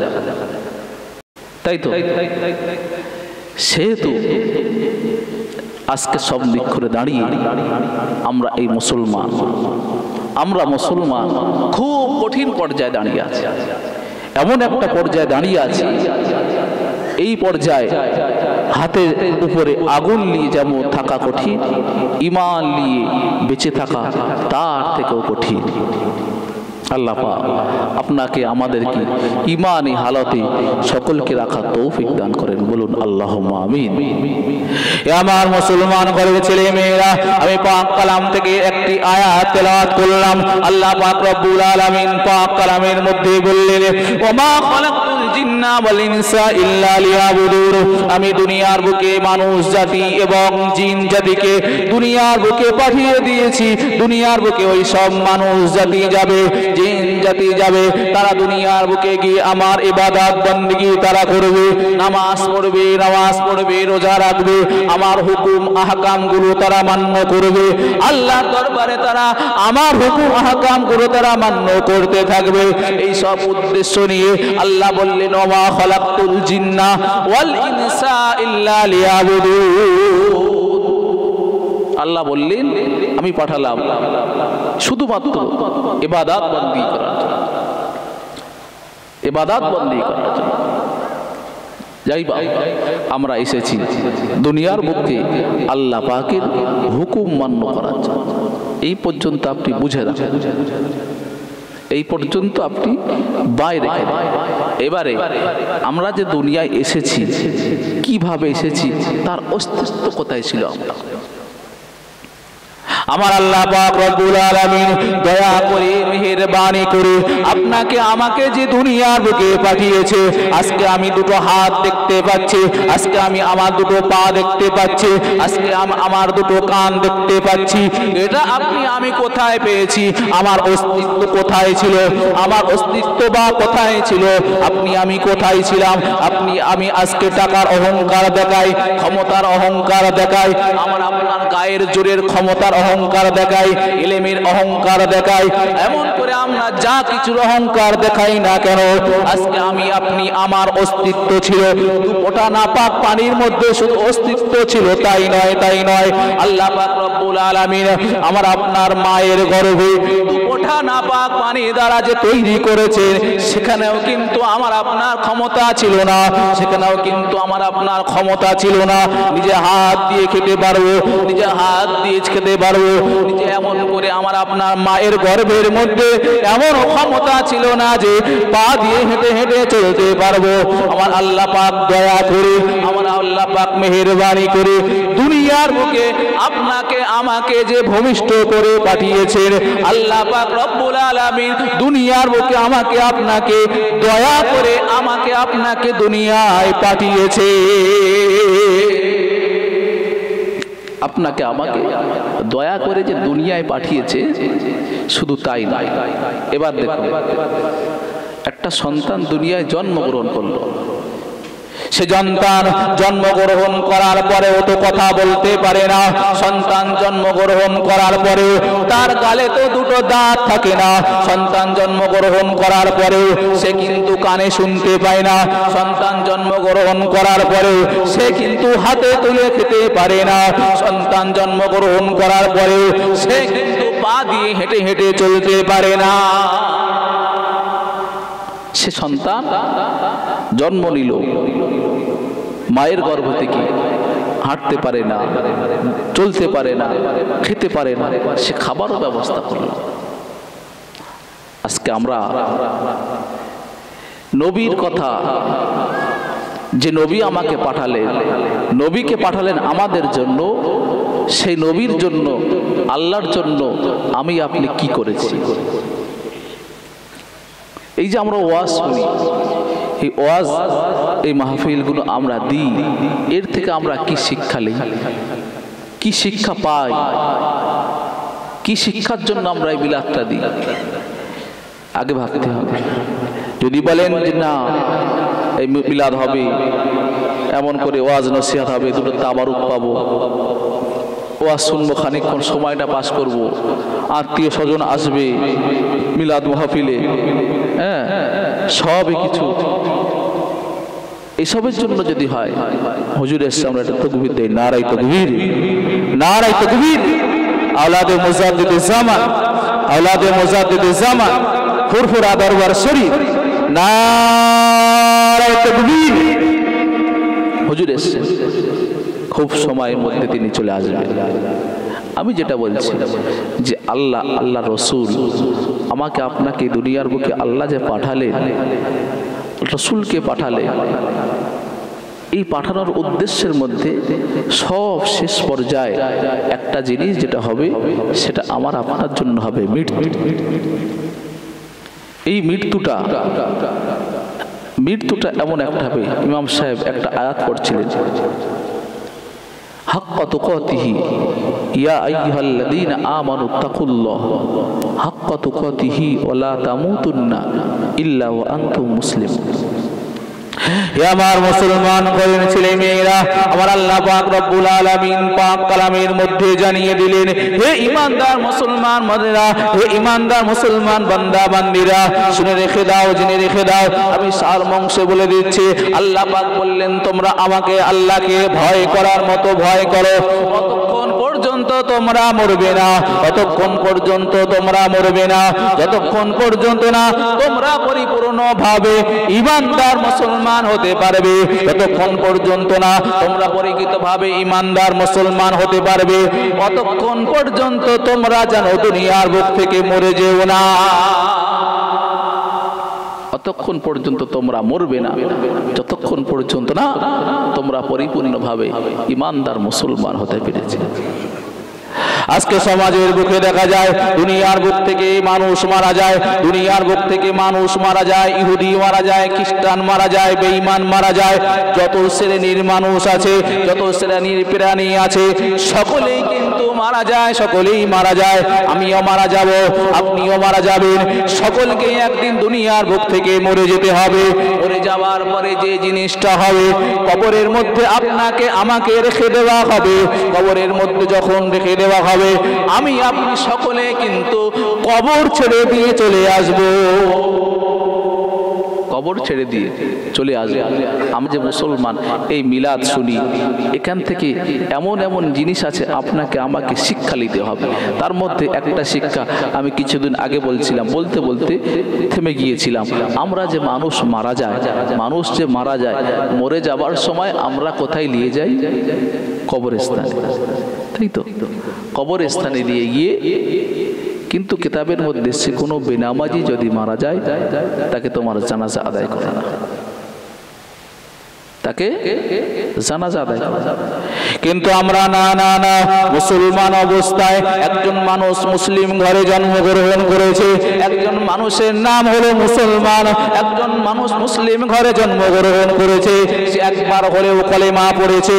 তাই তো? সেহেতু আজকে সব দিক করে দাঁড়িয়ে আমরা এই মুসলমান, আমরা মুসলমান খুব কঠিন পর্যায়ে দাঁড়িয়ে আছি, এমন একটা পর্যায়ে দাঁড়িয়ে আছি, এই পর্যায়ে হাতের উপরে আগুন নিয়ে যেমন থাকা কঠিন, ঈমান নিয়ে বেঁচে থাকা তার থেকেও কঠিন। আল্লাহ পাক আপনাকে আমাদেরকে ঈমানি হালতে সকলকে রাখার তৌফিক দান করেন, বলুন আল্লাহুম্মা আমিন। আমার মুসলমান ঘরের ছেলে মেয়েরা, আমি পাক কালাম থেকে একটি আয়াত তেলাওয়াত করলাম। আল্লাহ পাক রব্বুল আলামিন পাক কালামের মধ্যে বললেন, ওমা খালাকতুল জিন্না ওয়াল ইনসা ইল্লা লিয়াবুদুন, আমি দুনিয়ার বুকে মানুষ জাতি এবং জিন জাতিকে দুনিয়ার বুকে পাঠিয়ে দিয়েছি। দুনিয়ার বুকে ওই সব মানুষ জাতি যাবে, জিন জাতি যাবে, তারা দুনিয়ার বুকে গিয়ে আমার ইবাদত বندگی তারা করবে, নামাজ পড়বে, রোজা রাখবে, আমার হুকুম আহকাম গুলো তারা মান্য করবে, আল্লাহর দরবারে তারা আমার হুকুম আহকাম গুলো তারা মান্য করতে থাকবে। এই সব উদ্দেশ্য নিয়ে আল্লাহ বললেন, ওমা খালাকতুল জিন্না ওয়াল ইনসা ইল্লা লিয়াবুদুন। আল্লাহ বললেন আমি পাঠালাম শুধুমাত্র ইবাদত বندگی করার জন্য। ইবাদত বন্দী করার জন্য। যাই বা আমরা এসেছি দুনিয়ার বুকে আল্লাহ পাকের হুকুম মান্য করার জন্য। এই পর্যন্ত আপনি বুঝে রাখেন, এই পর্যন্ত আপনি বাইরে। এবারে আমরা যে দুনিয়ায় এসেছি, কিভাবে এসেছি, তার অস্তিত্ব কোথায় ছিল? আমার আল্লাহ পাক রব্বুল আলামিন দয়া করে মেহেরবানি করে আপনাকে আমাকে যে দুনিয়ার বুকে পাঠিয়েছে, আজকে আমি দুটো হাত দেখতে পাচ্ছি, আজকে আমি আমার দুটো পা দেখতে পাচ্ছি, আজকে আমার দুটো কান দেখতে পাচ্ছি, এটা আমি কোথায় পেয়েছি? আমার অস্তিত্ব কোথায় ছিল? আমার অস্তিত্ব বা কোথায় ছিল? আমি কোথায় ছিলাম? আমি আজকে টাকার অহংকার দেখাই, ক্ষমতার অহংকার দেখাই, আপনার গায়ের জোরের ক্ষমতার অহংকার দেখাই, ইলমের অহংকার দেখাই, এমন করে আমরা যা কিছুর অহংকার দেখাই না কেন, আজকে আমার অস্তিত্ব ছিল দুপোটা নাপাক পানির মধ্যে, শুধু অস্তিত্ব ছিল তাই নয়। আল্লাহ পাক রব্বুল আলামিন আমার আপনার মায়ের গর্ভে দুপোটা নাপাক পানি দ্বারা যে তৈরি করেছেন, সেখানেও কিন্তু আমার আপনার ক্ষমতা ছিল না, সেখানেও কিন্তু আমার আপনার ক্ষমতা ছিল না। নিজে হাত দিয়ে খেতে পারবো, নিজে হাত দিয়ে খেতে পারবো, নিজে এমন করে আমার আপনার মায়ের গর্ভের মধ্যে এমন ক্ষমতা ছিল না যে পা দিয়ে হেঁটে হেঁটে চলতে পারবো। আমার আল্লাহ পাক দয়া করে, আমার আল্লাহ পাক মেহেরবানি করে দুনিয়ার বুকে আপনাকে আমাকে যে ভূমিষ্ঠ করে পাঠিয়েছেন, আল্লাহ পাক রব্বুল আলামিন দুনিয়ার বুকে আমাকে আপনাকে দয়া করে আপনাকে দুনিয়ায় পাঠিয়েছে। আপনাকে আমাকে দয়া করে যে দুনিয়ায় পাঠিয়েছে, শুধু তাই নয়। এবার দেখুন, একটা সন্তান দুনিয়ায় জন্মগ্রহণ করলো, সে সন্তান জন্মগ্রহণ করার পরেও তো কথা বলতে পারে না। সন্তান জন্মগ্রহণ করার পরেও তার গালে তো দুটো দাঁত থাকে না। সন্তান জন্মগ্রহণ করার পরেও সে কিন্তু কানে শুনতে পায় না। সন্তান জন্মগ্রহণ করার পরেও সে কিন্তু হাতে তুলে খেতে পারে না। সন্তান জন্মগ্রহণ করার পরেও সে কিন্তু পা দিয়ে হেঁটে হেঁটে চলতে পারে না। সে সন্তান জন্ম নিল, মায়ের গর্ভ থেকে হাঁটতে পারে না, চলতে পারে না, খেতে পারে না, সে খাবারও ব্যবস্থা করল। আজকে আমরা নবীর কথা, যে নবী আমাকে পাঠালেন, নবীকে পাঠালেন আমাদের জন্য, সেই নবীর জন্য, আল্লাহর জন্য আপনি কি করেছি? এই যে আমরা ওয়াজ শুনি, এই ওয়াজ, এই মাহফিলগুলো আমরা দিই, এর থেকে আমরা কি শিক্ষা নিই, কি শিক্ষা পাই, কি শিক্ষার জন্য আমরা এই বিলাতটা দিই? আগে ভাবতে হবে। যদি বলেন যে না, এই মিলাদ হবে, এমন করে ওয়াজ নসিহত হবে, দুটো তাবারুক পাবো, ওয়াজ শুনবো, খানিকক্ষণ সময়টা পাস করব, আত্মীয় স্বজন আসবে মিলাদ মাহফিলে, হ্যাঁ, সবই কিছু এসবের জন্য যদি হয়, হুজুরের সামনে একটা তাকবীর দেই, নারায়ে তাকবীর, নারায়ে তাকবীর, আওলাদে মুজাদ্দিদে জামান, আওলাদে মুজাদ্দিদে জামান, ফুরফুরা দরবার শরীফ, নারায়ে তাকবীর। হুজুর এসেছেন, খুব সময়ের মধ্যে তিনি চলে আসবেন। আমি যেটা বলছি যে আল্লাহ রসুল আমাকে আপনাকে দুনিয়ার বুকে আল্লাহ যে পাঠালেন, রসুলকে পাঠালেন, এই পাঠানোর উদ্দেশ্যের মধ্যে সব শেষ পর্যায়ে একটা জিনিস যেটা হবে, সেটা আমার আপনার জন্য হবে মৃত্যু। এই মৃত্যুটা এমন একটা হবে, ইমাম সাহেব একটা আয়াত পড়ছিলেন, হাক্কা তুকাতিহি ইয়া আইয়ুহাল্লাযীনা আমানু তাকুল্লাহ হাক্কা তুকাতিহি ওয়া লা তামুতুন্না ইল্লা ওয়া আনতুম মুসলিমুন। হে আমার মুসলমান ভাইয়ের ছেলে মেয়েরা, আমার আল্লাহ পাক রব্বুল আলামিন পাক কালামের মধ্যে জানিয়ে দিলেন, হে ঈমানদার মুসলমান বান্দারা, হে ঈমানদার মুসলমান বান্দা বান্দীরা, শুনে রেখে দাও, জেনে রেখে দাও, আমি সারমংশে বলে দিচ্ছি। আল্লাহ পাক বললেন, তোমরা আমাকে, আল্লাহকে ভয় করার মতো ভয় করো, ততক্ষণ পর্যন্ত তোমরা মরবে না, ততক্ষণ পর্যন্ত তোমরা মরবে না, যতক্ষণ পর্যন্ত না তোমরা পরিপূর্ণভাবে ঈমানদার মুসলমান হতে পারবে, ততক্ষণ পর্যন্ত না তোমরা পরিকৃতভাবে ঈমানদার মুসলমান হতে পারবে, ততক্ষণ পর্যন্ত তোমরা যেন দুনিয়ার বুক থেকে মরে যেও না। ততক্ষণ পর্যন্ত তোমরা মরবে না, যতক্ষণ পর্যন্ত না তোমরা পরিপূর্ণভাবে ঈমানদার মুসলমান হতে পেরেছে। আজকে সমাজের বুকে দেখা যায় দুনিয়ার বুক থেকে মানুষ মারা যায়, দুনিয়ার বুক থেকে মানুষ মারা যায়, ইহুদি মারা যায়, খ্রিস্টান মারা যায়, বেঈমান মারা যায়, যত শ্রেণীর মানুষ আছে, যত শ্রেণীর প্রাণী আছে, সকলেই কিন্তু মারা যায়, সকলেই মারা যায়। আমিও মারা যাব, আপনিও মারা যাবেন, সকলকে একদিন দুনিয়ার বুক থেকে মরে যেতে হবে। মরে যাওয়ার পরে যে জিনিসটা হবে, কবরের মধ্যে আপনাকে আমাকে রেখে দেওয়া হবে। কবরের মধ্যে যখন রেখে দেওয়া হবে, আমি আপনি সকলে কিন্তু কবর ছেড়ে দিয়ে চলে আসব, কবর ছেড়ে দিয়ে চলে আসবে। আমি যে মুসলমান, এই মিলাদ শুনি, এখান থেকে এমন এমন জিনিস আছে আপনাকে আমাকে শিক্ষা নিতে হবে। তার মধ্যে একটা শিক্ষা আমি কিছুদিন আগে বলছিলাম, বলতে বলতে থেমে গিয়েছিলাম। আমরা যে মানুষ মারা যায়, মানুষ যে মারা যায়, মরে যাবার সময় আমরা কোথায় নিয়ে যাই? কবরস্থানে, তাই তো? কবরস্থানে নিয়ে গিয়ে, কিন্তু কিতাবের মধ্যে সে কোনো বেনামাজি যদি মারা যায়, তাকে তোমার জানাজা আদায় করে না, তাকে জানাজা আদায় করে। কিন্তু আমরা না না না, মুসলমান অবস্থায় একজন মানুষ মুসলিম ঘরে জন্মগ্রহণ করেছে, একজন মানুষের নাম হলো মুসলমান, একজন মানুষ মুসলিম ঘরে জন্মগ্রহণ করেছে, সে একবার হলেও কলেমা পড়েছে,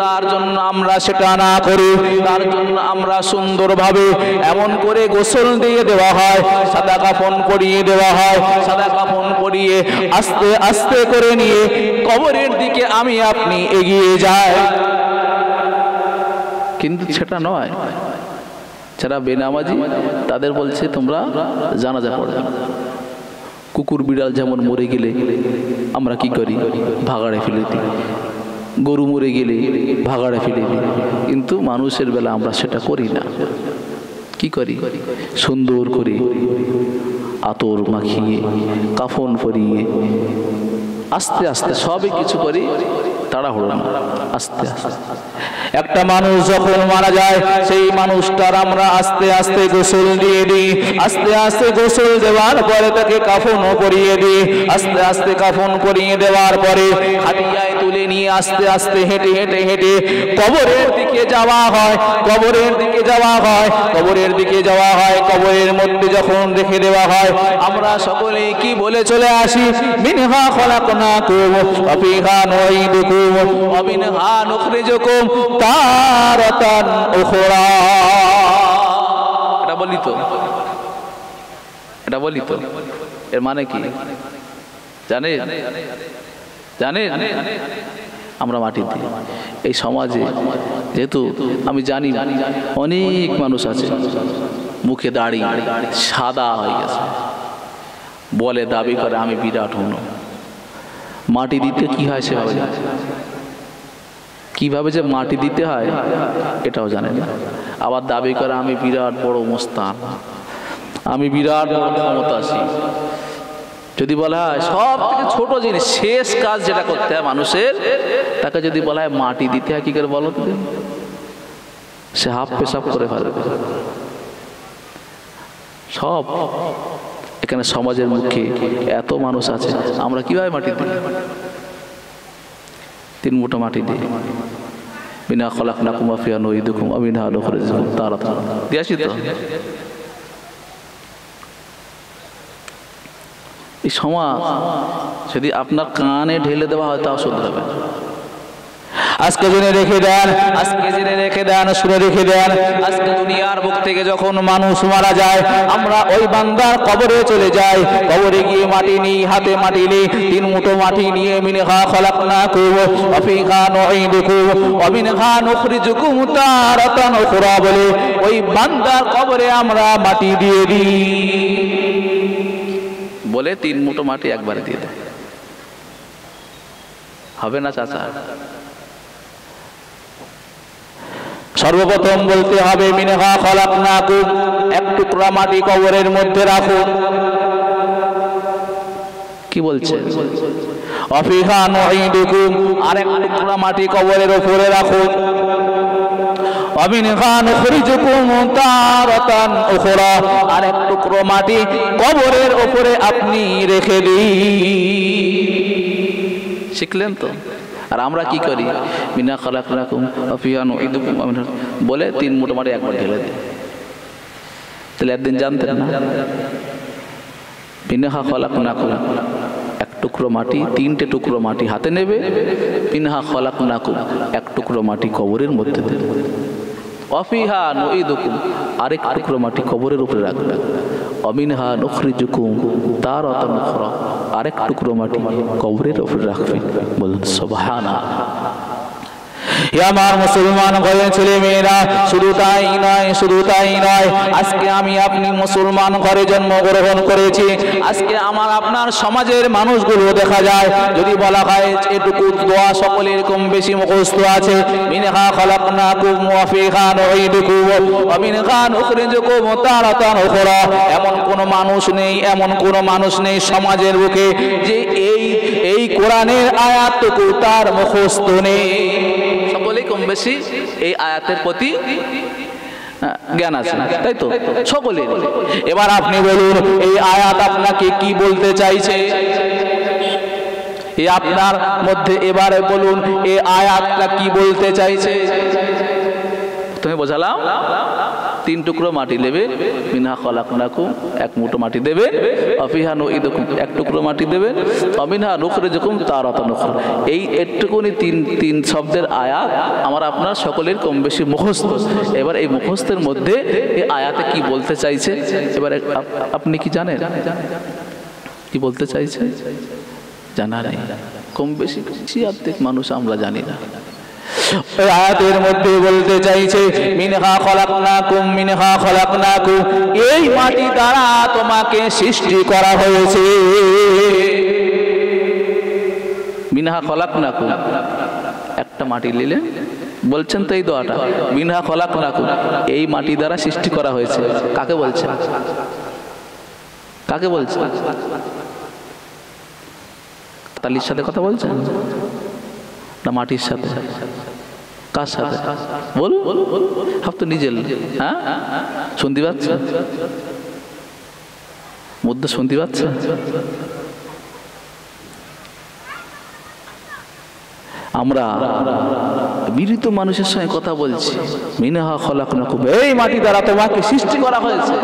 তার জন্য আমরা সেটা না করি, তার জন্য আমরা সুন্দরভাবে এমন করে গোসল দিয়ে দেওয়া হয়, সাদা কাফন পরিয়ে দেওয়া হয়, সাদা কাফন পরিয়ে আস্তে আস্তে করে নিয়ে কবরের দিকে আমি আপনি এগিয়ে যাই। কিন্তু সেটা নয়, যারা বেনামাজি তাদের বলছে তোমরা জানাজা পড়বে। কুকুর বিড়াল যেমন মরে গেলে আমরা কি করি? ভাগাড়ে ফেলে দিই। গরু মরে গেলে ভাগাড়ে ফেলে দিই। কিন্তু মানুষের বেলা আমরা সেটা করি না। কি করি? সুন্দর করে আতর মাখিয়ে, কাফন পরিয়ে, আস্তে আস্তে সবই কিছু করি, তাড়াহুড়ো না, আস্তে আস্তে। একটা মানুষ যখন মারা যায়, সেই মানুষটার আমরা আস্তে আস্তে গোসল দিয়ে দিই, আস্তে আস্তে গোসল দেওয়ার পরে তাকে কাফনও পরিয়ে দিই, আস্তে আস্তে কাফন পরিয়ে দেওয়ার পরে হাতিয়ায় তুলে নিয়ে আস্তে আস্তে হেঁটে হেঁটে হেঁটে কবরের দিকে যাওয়া হয়, কবরের দিকে যাওয়া হয়, কবরের দিকে যাওয়া হয়। কবরের মধ্যে যখন রেখে দেওয়া হয়, আমরা সকলেই কি বলে চলে আসি? মিনহা খলাকনাকুম ওয়া ফিহা নুঈদুকুম ওয়া মিনহা নুখরিজুকুম তারাতান উখরা। এটা বলি তো, এটা বলি তো, এর মানে কি জানেন? জানেন? আমরা মাটি দিই। এই সমাজে যেহেতু আমি জানি না, অনেক মানুষ আছে মুখে দাড়ি সাদা হয়ে গেছে, বলে দাবি করে আমি বিরাট হনো। মাটি দিতে কি হয় সেভাবে জানে, কিভাবে যে মাটি দিতে হয় এটাও জানে না। আবার দাবি করে আমি বিরাট বড় মোস্তান, আমি বিরাট বড় ক্ষমতাশী। যদি বলা হয় সব থেকে ছোট জিনিস, শেষ কাজ যেটা করতে হয় মানুষের, তাকে যদি বলা হয় মাটি দিতে হয়, কি করে বলো? সে হাফ পেশাব করে ফেলবে। সব এখানে সমাজের মুখে এত মানুষ আছে, আমরা কিভাবে মাটি দিই? 3 মুঠো মাটি দিই। বিনা খলাকনাকুম ওয়া ফিহা নুঈদুকুম ওয়া মিনহা নুখরিজুকুম তারাতান। দিয়েছি তো? এই সমাজ যদি আপনার কানে ঢেলে দেওয়া হয় তাও শুধরাবে। আজকে জেনে রেখে দেন, আজকে জেনে রেখে দেন, শুনে রেখে দেন, আজকে দুনিয়ার বুক থেকে যখন মানুষ মারা যায়, আমরা ওই বান্দার কবরে চলে যাই। কবরে গিয়ে মাটি নিই, হাতে মাটি নিই, 3 মুঠো মাটি নিয়ে মিনহা খলাকনাকুম ওয়া ফিহা নুঈদুকুম ওয়া মিনহা নুখরিজুকুম তারাতান উখরা বলে ওই বান্দার কবরে আমরা মাটি দিয়ে দিই। বলে 3 মুঠো মাটি একবারে দিয়ে দেয়। হবে না চাচা? সর্বপ্রথম বলতে হবে মিনহা খলাকনাকুম, এক টুকরা মাটি কবরের মধ্যে রাখুন। কি বলছে? অফিহা নুঈদুকুম, আরেক টুকরা মাটি কবরের উপরে রাখুন। অমিনহা নুখরিজুকুম তারাতান উখরা, আরেক টুকরো মাটি কবরের উপরে আপনি রেখে দিন। শিখলেন তো? আর আমরা কি করি? মিনা খালাকনাকুম অফিহা নুঈদুকুম বলে 3 মুঠো মাটি একবার ঢেলে দিই। তাহলে একদিন জানতেন না মিনহা খালাকনাকুম, এক টুকরো মাটি, 3টে টুকরো মাটি হাতে নেবে, মিনহা খালাকনাকুম, এক টুকরো মাটি কবরের মধ্যে দেবে। অফিহা নুঈদুকুম, আরেক টুকরো মাটি কবরের উপরে রাখবে। অমিনহা নুখরিজুকুম তারাতান উখরা, আরেক টুকরো মাটি কবরের উপরে রাখবেন। বলুন সুবহানাল্লাহ। আমার মুসলমান ঘরের ছেলে মেয়েরা, শুধু তাই নয়, শুধু তাই নয়, আজকে আমি আপনি মুসলমান ঘরে জন্মগ্রহণ করেছি। আজকে আমার আপনার সমাজের মানুষগুলো দেখা যায়, যদি বলা হয় এটুকু দোয়া সকলের কম বেশি মুখস্থ আছে, মিনহা খলাকনাকুম ওয়া ফিহা নুঈদুকুম ওয়া মিনহা নুখরিজুকুম তারাতান উখরা, এমন কোন মানুষ নেই, এমন কোন মানুষ নেই সমাজের বুকে যে এই কোরআনের আয়াতটুকু তার মুখস্থ নেই। সকলেই কম বেশি এই আয়াতের প্রতি জ্ঞান আছে, তাই তো? সকলের। এবার আপনি বলুন এই আয়াত আপনাকে কি বলতে চাইছে? এই আপনার মধ্যে এবারে বলুন এই আয়াতটা কি বলতে চাইছে? তুমি বোঝালাম 3 টুকরো মাটি নেবে, মিনহা খলাকনাকুম, এক মুঠো মাটি দেবে, অফিহা নুঈদুকুম, এক টুকরো মাটি দেবে, অমিনহা নুখরিজুকুম তারাতান উখরা। এই একটুকুনি 3 শব্দের আয়াত আমার আপনার সকলের কম বেশি মুখস্থ। এবার এই মুখস্থের মধ্যে এই আয়াতে কি বলতে চাইছে এবার আপনি কি জানেন? কি বলতে চাইছে জানা নেই, কম বেশি অর্ধেক মানুষ আমরা জানি না। আয়াতের মধ্যে বলতে চাইছে মিনহা খলাকনাকুম, মিনহা খলাকনাকুম, এই মাটি দ্বারা তোমাকে সৃষ্টি করা হয়েছে। মিনহা খলাকনাকুম, একটা মাটি নিলেন, বলছেন তো এই দোয়াটা, মিনহা খলাকনাকুম, এই মাটি দ্বারা সৃষ্টি করা হয়েছে। কাকে বলছে? কাকে বলছে? তালির সাথে কথা বলছেন না মাটির সাথে? কার সাথে বলুন? হাফ তো নিজের। হ্যাঁ, শুনতে পাচ্ছে? মধ্যে শুনতে পাচ্ছে? আমরা মৃত মানুষের সঙ্গে কথা বলছি, মিনহা খলাকনাকুম, এই মাটি দ্বারা তোমাকে সৃষ্টি করা হয়েছে।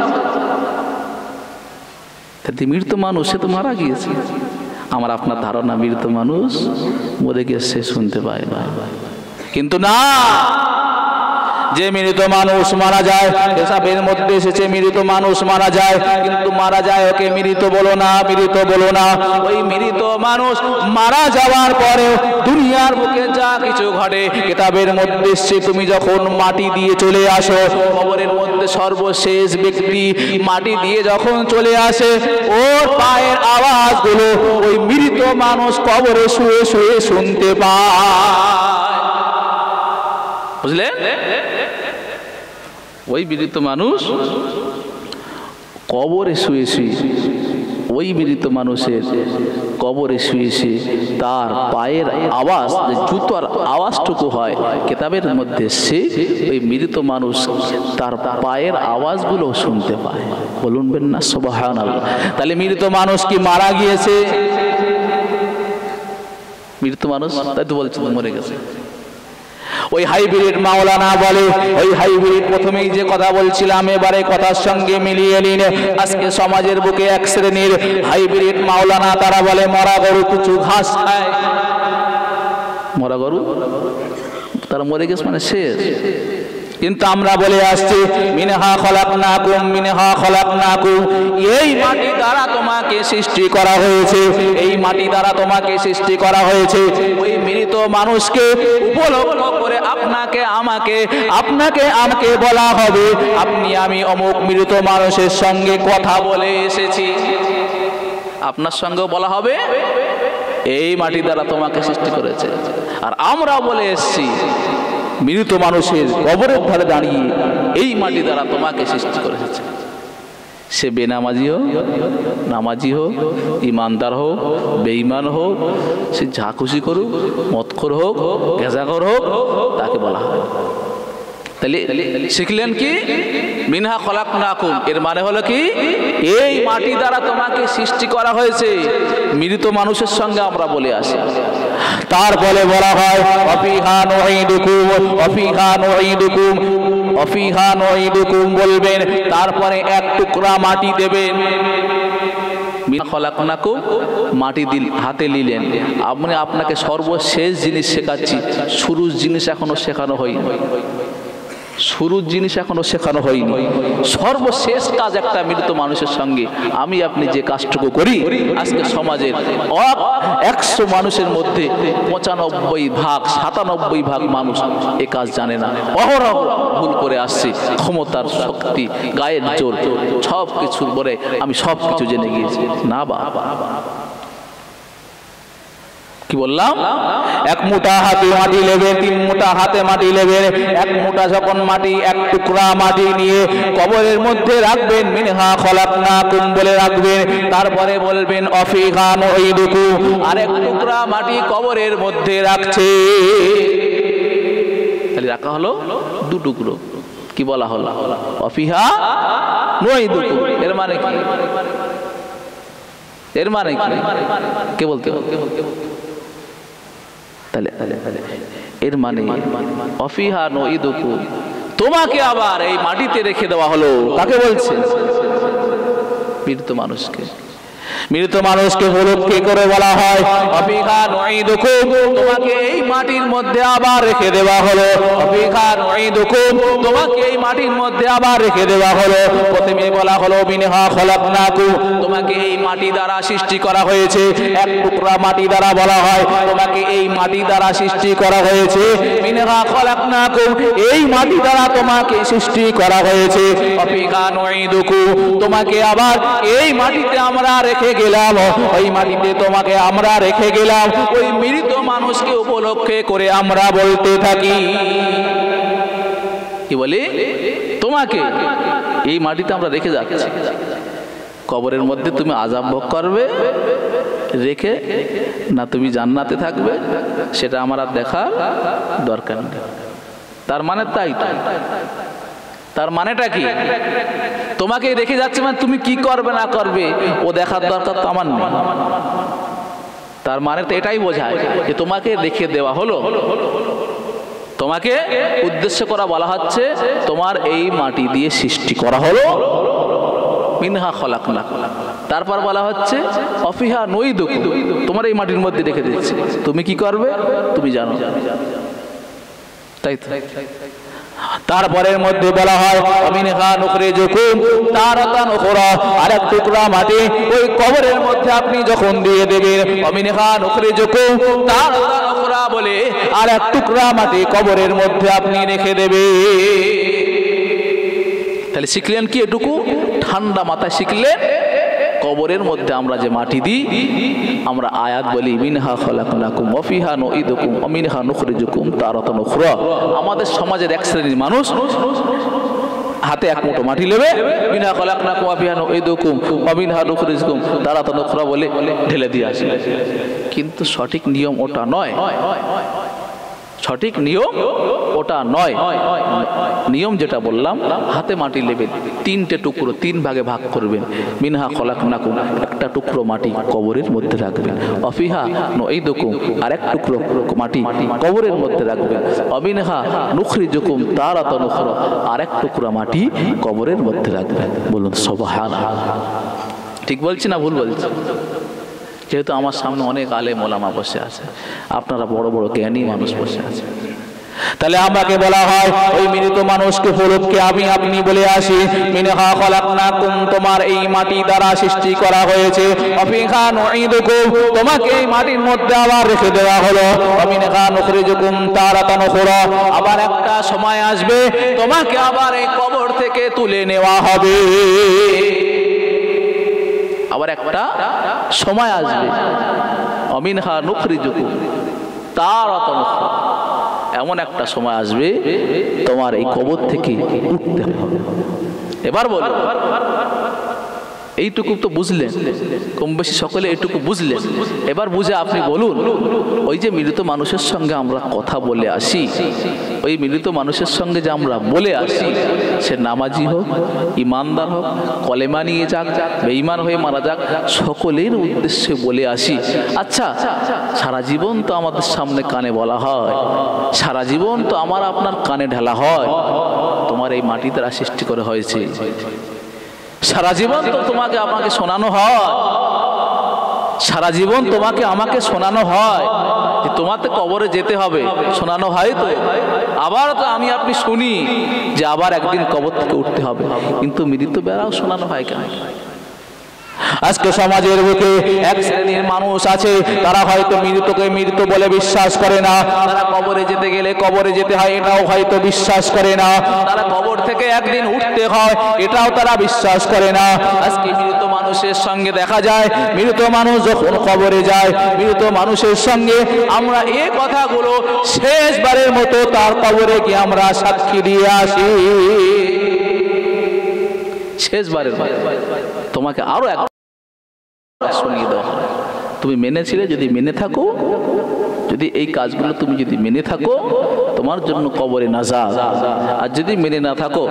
মৃত মানুষ সে তো মারা গিয়েছে। আমার আপনার ধারণা মৃত মানুষ মরে গিয়ে সে শুনতে পায় না, কিন্তু না, যে মৃত মানুষ মারা যায়, হিসাবের মধ্যে এসেছে মৃত মানুষ মারা যায়, কিন্তু মারা যায় ওকে মৃত বলো না, মৃত বলো না। ওই মৃত মানুষ মারা যাওয়ার পরেও দুনিয়ার বুকে যা কিছু ঘটে কিতাবের মধ্যে এসেছে, তুমি যখন মাটি দিয়ে চলে আসো, কবরের মধ্যে সর্বশেষ ব্যক্তি মাটি দিয়ে যখন চলে আসে, ওর পায়ের আওয়াজগুলো ওই মৃত মানুষ কবরে শুয়ে শুয়ে শুনতে পায়। বুঝলেন? ওই মৃত মানুষ কবরে শুয়ে শুয়ে, ওই মৃত মানুষের কবরে শুয়ে শুয়ে তার পায়ের আওয়াজ, জুতোর আওয়াজটুকু হয় কিতাবের মধ্যে, সে ওই মৃত মানুষ তার পায়ের আওয়াজগুলো শুনতে পায়। বলুন না সুবহানাল্লাহ। তাহলে মৃত মানুষ কি মারা গিয়েছে? মৃত মানুষ তাই তো বলছে মরে গেছে। ওই হাইব্রিড মাওলানা বলে, ওই হাইব্রিড প্রথমেই যে কথা বলছিলাম এবারে কথার সঙ্গে মিলিয়ে নিন। আজকে সমাজের বুকে এক শ্রেণীর হাইব্রিড মাওলানা, তারা বলে মরা গরু কিছু ঘাস খায়। মরা গরু তারা মরে গেছে মানে শেষ। কিন্তু আমরা বলে আসছি মিনহা খলাকনাকুম, মিনহা খলাকনাকুম, এই মাটি দ্বারা তোমাকে সৃষ্টি করা হয়েছে, এই মাটি দ্বারা তোমাকে সৃষ্টি করা হয়েছে। ওই মৃত মানুষকে উপলক্ষ করে আপনাকে আমাকে বলা হবে, আপনি আমি অমুক মৃত মানুষের সঙ্গে কথা বলে এসেছি। আপনার সঙ্গে বলা হবে এই মাটি দ্বারা তোমাকে সৃষ্টি করেছে। আর আমরা বলে এসেছি মৃত মানুষের কবরের ধারে দাঁড়িয়ে এই মাটি দ্বারা তোমাকে সৃষ্টি করেছে। সে বেনামাজি হোক, নামাজি হোক, ইমানদার হোক, বেঈমান হোক, সে যা খুশি করুক, মদখোর হোক, গেজাখোর হোক, তাকে বলা হয়। তাহলে শিখলেন কি? মিনহা খলাকনাকুম, এর মানে হলো কি? এই মাটি দ্বারা তোমাকে সৃষ্টি করা হয়েছে। মৃত মানুষের সঙ্গে আমরা বলে আসি। তারপরে বলা হয় অফিহা নুঈদুকুম, অফিহা নুঈদুকুম, অফিহা নুঈদুকুম বলবেন, তারপরে এক টুকরা মাটি দেবেন। খলাকনাকুম, মাটি হাতে নিলেন। আপনি আপনাকে সর্বশেষ জিনিস শেখাচ্ছি, শুরুর জিনিস এখনো শেখানো হয়নি। শুরুর জিনিস এখনো শেখানো হয়নি। সর্বশেষ কাজ একটা মৃত মানুষের সঙ্গে আমি আপনি যে কাজটুকু করি, আজকে সমাজের 100 মানুষের মধ্যে 95 ভাগ 97 ভাগ মানুষ এ কাজ জানে না। অহরহ ভুল করে আসছে। ক্ষমতার শক্তি, গায়ের জোর, সব কিছুর পরে আমি সব কিছু জেনে গিয়েছি। না বাবা, কি বললাম? এক মুঠা হাতে মাটি নেবেন, 3 মুঠা হাতে মাটি নেবেন। এক মুঠা যখন মাটি, এক টুকরা মাটি নিয়ে কবরের মধ্যে রাখবেন। মিনহা খলাকনাকুম বলে রাখবেন। তারপরে বলবেন অফিহা নুঈদুকুম, আর এক টুকরা মাটি কবরের মধ্যে রাখছে। তাহলে রাখা হলো 2 টুকরো। কি বলা হলো? অফিহা নুঈদুকুম। এর মানে কি? এর মানে কি? কে বলতে? এর মানে অফিহা নুঈদুকুম, তোমাকে আবার এই মাটিতে রেখে দেওয়া হলো। কাকে বলছে? মৃত মানুষকে। মৃত মানুষকে উপলক্ষে করে বলা হয় অফিহা নুঈদুকুম, তোমাকে এই মাটির মধ্যে আবার রেখে দেওয়া হলো। অফিহা নুঈদুকুম, তোমাকে এই মাটির মধ্যে আবার রেখে দেওয়া হলো। প্রথমে বলা হলো মিনহা খলাকনাকুম, তোমাকে এই মাটি দ্বারা সৃষ্টি করা হয়েছে। এক টুকরা মাটি দ্বারা বলা হয় তোমাকে এই মাটি দ্বারা সৃষ্টি করা হয়েছে। মিনহা খলাকনাকুম, এই মাটি দ্বারা তোমাকে সৃষ্টি করা হয়েছে। অফিহা নুঈদুকুম, তোমাকে আবার এই মাটিতে আমরা রেখে গেলাম। ওই মাটিতে তোমাকে আমরা রেখে গেলাম। ওই মৃত মানুষকে উপলক্ষে করে আমরা বলতে থাকি, কি বলি? তোমাকে এই মাটিতে আমরা রেখে যাচ্ছি। কবরের মধ্যে তুমি আযাব ভোগ করবে রেখে, না তুমি জান্নাতে থাকবে, সেটা আমার আর দেখার দরকার নেই। তার মানে তাই। তার মানেটা কি? তোমাকে রেখে যাচ্ছে মানে তুমি কি করবে না করবে ও দেখার দরকার তো আমার নেই। তার মানে তো এটাই বোঝায় যে তোমাকে রেখে দেওয়া হলো। তোমাকে উদ্দেশ্য করা বলা হচ্ছে তোমার এই মাটি দিয়ে সৃষ্টি করা হলো। মিনহা খলাকনাকুম, তারপর বলা হচ্ছে অফিহা নুঈদুকুম, তোমার এই মাটির মধ্যে রেখে দিচ্ছে, তুমি কি করবে তুমি জানো। তাই তো। তারপরের মধ্যে বলা হয় মিনহা নুখরিজুকুম তারাতান উখরা, আরেক টুকরা মাটি ওই কবরের মধ্যে আপনি যখন দিয়ে দেবেন, মিনহা নুখরিজুকুম তারাতান উখরা বলে আরেক টুকরা মাটি কবরের মধ্যে আপনি রেখে দেবেন। তাহলে শিখলেন কি? এটুকু ঠান্ডা মাথায় শিখলেন। কবরের মধ্যে আমরা যে মাটি দিই, আমরা আয়াত বলি মিনহা খলাকনাকুম ওয়া ফিহা নুঈদুকুম ওয়া মিনহা নুখরিজুকুম তারাতান উখরা। আমাদের সমাজের এক শ্রেণীর মানুষ হাতে এক মুঠো মাটি নেবে, মিনহা খলাকনাকুম ওয়া ফিহা নুঈদুকুম ওয়া মিনহা নুখরিজুকুম তারাতান উখরা বলে ঢেলে দিয়ে আসে। কিন্তু সঠিক নিয়ম ওটা নয়। সঠিক নিয়ম ওটা নয়। নিয়ম যেটা বললাম, হাতে মাটি নেবেন, 3টে টুকরো 3 ভাগে ভাগ করবেন। মিনহা খলাকনাকুম, একটা টুকরো মাটি কবরের মধ্যে রাখবেন। অফিহা নুঈদুকুম, আরেক টুকরো মাটি কবরের মধ্যে রাখবেন। অমিনহা নুখরিজুকুম তারাতান উখরা, আরেক টুকরো মাটি কবরের মধ্যে রাখবেন। বলুন সুবহানাল্লাহ। ঠিক বলছি না ভুল বলছি? যেহেতু আমার সামনে অনেক আলেম ওলামা বসে আছে, আপনারা বড় বড় জ্ঞানী মানুষ বসে আছে, তাহলে আমাকে বলা হয় ওই মৃত মানুষকে উপলক্ষে আমি আপনি বলে আসি মিনহা খলাকনাকুম, তোমার এই মাটি দ্বারা সৃষ্টি করা হয়েছে। অফিহা নুঈদুকুম, তোমাকে এই মাটির মধ্যে আবার রেখে দেওয়া হলো। মিনহা নুখরিজুকুম তারাতান উখরা, আবার একটা সময় আসবে তোমাকে আবার এই কবর থেকে তুলে নেওয়া হবে। আবার একটা সময় আসবে, অমিনহা নুখরিজুকুম তারাতান উখরা, এমন একটা সময় আসবে তোমার এই কবর থেকে উঠতে হবে। এবার বল, এইটুকু তো বুঝলেন, কম বেশি সকলে এইটুকু বুঝলেন। এবার বুঝে আপনি বলুন, ওই যে মৃত মানুষের সঙ্গে আমরা কথা বলে আসি, ওই মৃত মানুষের সঙ্গে যে আমরা বলে আসি, সে নামাজি হোক, ইমানদার হোক, কলেমা নিয়ে যাক, বেঈমান হয়ে মারা যাক, সকলের উদ্দেশ্যে বলে আসি। আচ্ছা, সারা জীবন তো আমাদের সামনে কানে বলা হয়, সারা জীবন তো আমার আপনার কানে ঢালা হয়, তোমার এই মাটি দ্বারা সৃষ্টি করে হয়েছে, সারা জীবন তো তোমাকে আমাকে শোনানো হয়, সারা জীবন তোমাকে আমাকে শোনানো হয় যে তোমাকে কবরে যেতে হবে, শোনানো হয় তো। আবার তো আমি আপনি শুনি যে আবার একদিন কবর থেকে উঠতে হবে, কিন্তু মৃত বেড়াও শোনানো হয় কেন? আজকে সমাজের বুকে এক শ্রেণীর মানুষ আছে, তারা হয়তো মৃতকে মৃত বলে বিশ্বাস করে না, তারা কবরে যেতে গেলে কবরে যেতে হয় এটাও হয়তো বিশ্বাস করে না, তারা কবর থেকে একদিন উঠতে হয় এটাও তারা বিশ্বাস করে না। আজকে মৃত মানুষের সঙ্গে দেখা যায়, মৃত মানুষ যখন কবরে যায়, মৃত মানুষের সঙ্গে আমরা এই কথাগুলো শেষবারের মতো তার কবরে গিয়ে আমরা সাক্ষী দিয়ে আসি। শেষবারের তোমাকে আরো এক শুনিয়ে দেওয়া হয়, তুমি মেনেছিলে, যদি মেনে থাকো, যদি এই কাজগুলো তুমি যদি মেনে থাকো, তোমার জন্য কবরে নাজাত। আর যদি মেনে না থাকো,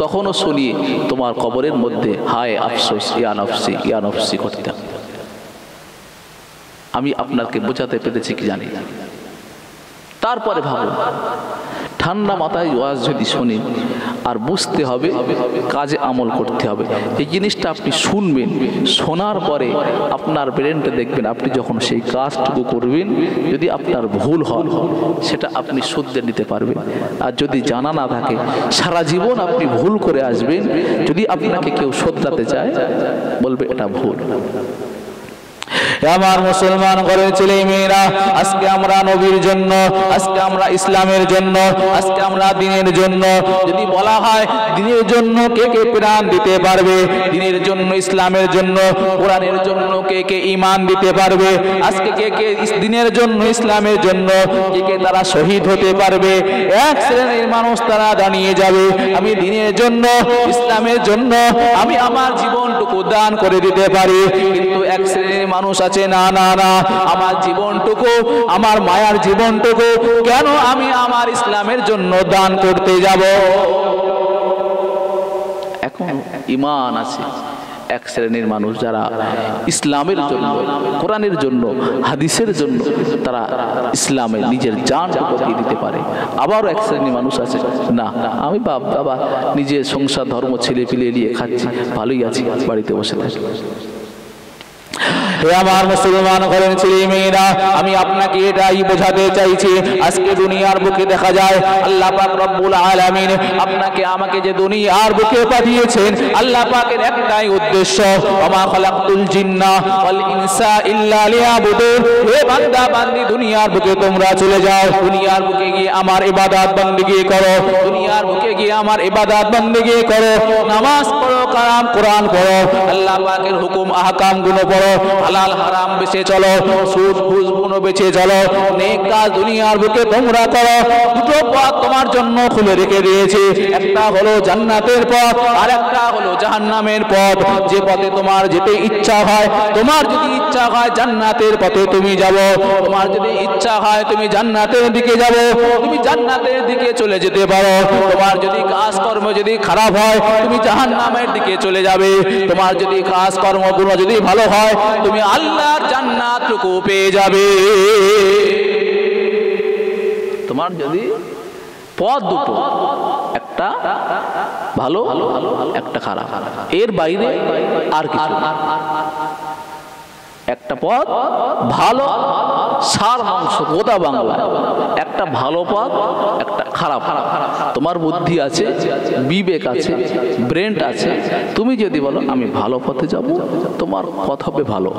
তখনও শুনিয়ে তোমার কবরের মধ্যে হায় আফসোস, ইয়া নফসি ইয়া নফসি করতে থাকবে। আমি আপনাকে বোঝাতে পেরেছি কি জানি। তারপরে ভাবুন, ঠান্ডা মাথায় ওয়াজ যদি শোনেন, আর বুঝতে হবে, কাজে আমল করতে হবে। এই জিনিসটা আপনি শুনবেন, শোনার পরে আপনার ব্রেনটা দেখবেন, আপনি যখন সেই কাজটুকু করবেন, যদি আপনার ভুল হয় সেটা আপনি শুধরে নিতে পারবেন। আর যদি জানা না থাকে, সারা জীবন আপনি ভুল করে আসবেন। যদি আপনাকে কেউ শোধরাতে চায়, বলবে এটা ভুল। আমার মুসলমান ঘরের ছেলে মেয়েরা, আজকে আমরা নবীর জন্য, আজকে আমরা ইসলামের জন্য, আজকে আমরা দ্বীনের জন্য, যদি বলা হয় দ্বীনের জন্য কে কে প্রাণ দিতে পারবে, দ্বীনের জন্য, ইসলামের জন্য, কোরআনের জন্য কে কে ঈমান দিতে পারবে, আজকে কে কে দ্বীনের জন্য, ইসলামের জন্য কে কে তারা শহীদ হতে পারবে, এক শ্রেণীর মানুষ তারা দাঁড়িয়ে যাবে, আমি দ্বীনের জন্য, ইসলামের জন্য আমি আমার জীবনটুকু দান করে দিতে পারি। কিন্তু এক শ্রেণীর মানুষ আছে, না না না, আমার জীবনটুকু, আমার মায়ার জীবনটুকু কেন আমি আমার ইসলামের জন্য দান করতে যাব? এখন ঈমান আছে এক শ্রেণীর মানুষ, যারা ইসলামের জন্য, কোরআনের জন্য, হাদিসের জন্য তারা ইসলামে নিজের জান দিয়ে দিতে পারে। আবারও এক শ্রেণীর মানুষ আছে, না আমি বাবা নিজের সংসার ধর্ম ছেলে পিলে নিয়ে খাচ্ছি, ভালোই আছি, বাড়িতে বসে থাকি। হে আমার মুসলমান ঘরের ছেলে মেয়েরা, আমি আপনাকে এটাই বোঝাতে চাইছি, আজকে দুনিয়ার বুকে দেখা যায় আল্লাহ পাক রব্বুল আলামিন আপনাকে আমাকে যে দুনিয়ার বুকে পাঠিয়েছেন, আল্লাহ পাকের একটাই উদ্দেশ্য, ওমা খালাকতুল জিন্না ওয়াল ইনসা ইল্লা লিয়াবুদুন। হে বান্দা বান্দি, দুনিয়ার বুকে তোমরা চলে যাও, দুনিয়ার বুকে গিয়ে আমার ইবাদত বندگی করো, দুনিয়ার বুকে গিয়ে আমার ইবাদত বندگی করো, নামাজ পড়ো, কালাম কোরআন পড়ো, আল্লাহ পাকের হুকুম আহকাম গুলো পড়ো, হালাল হারাম বেঁচে চলো, সুদ ঘুষ গুলো বেঁচে চলো, নেক কাজ দুনিয়ার বুকে তোমরা করো। দুটো পথ তোমার জন্য খুলে রেখে দিয়েছি, একটা হলো জান্নাতের পথ, আর একটা হলো জাহান্নামের পথ। যে পথে তোমার যেতে ইচ্ছা হয়, তোমার যদি ইচ্ছা হয় জান্নাতের পথে তুমি যাবো, তোমার যদি ইচ্ছা হয় তুমি জান্নাতের দিকে যাবো, তুমি জান্নাতের দিকে চলে যেতে পারো। তোমার যদি কাজকর্ম যদি খারাপ হয়, তুমি জাহান্নামের দিকে চলে যাবে। তোমার যদি কাজকর্মগুলো যদি ভালো হয়, তুমি আল্লাহর জান্নাতটুকু পেয়ে যাবে। তোমার যদি পথ দুটো, একটা ভালো একটা খারাপ, এর বাইরে আর কিছু, একটা পথ ভালো, সার মাংস গোদা বাংলা, একটা ভালো পথ, একটা খারাপ। তোমার বুদ্ধি আছে, বিবেক আছে, ব্রেন আছে, তুমি যদি বলো আমি ভালো পথে যাব, তোমার পথ হবে ভালো।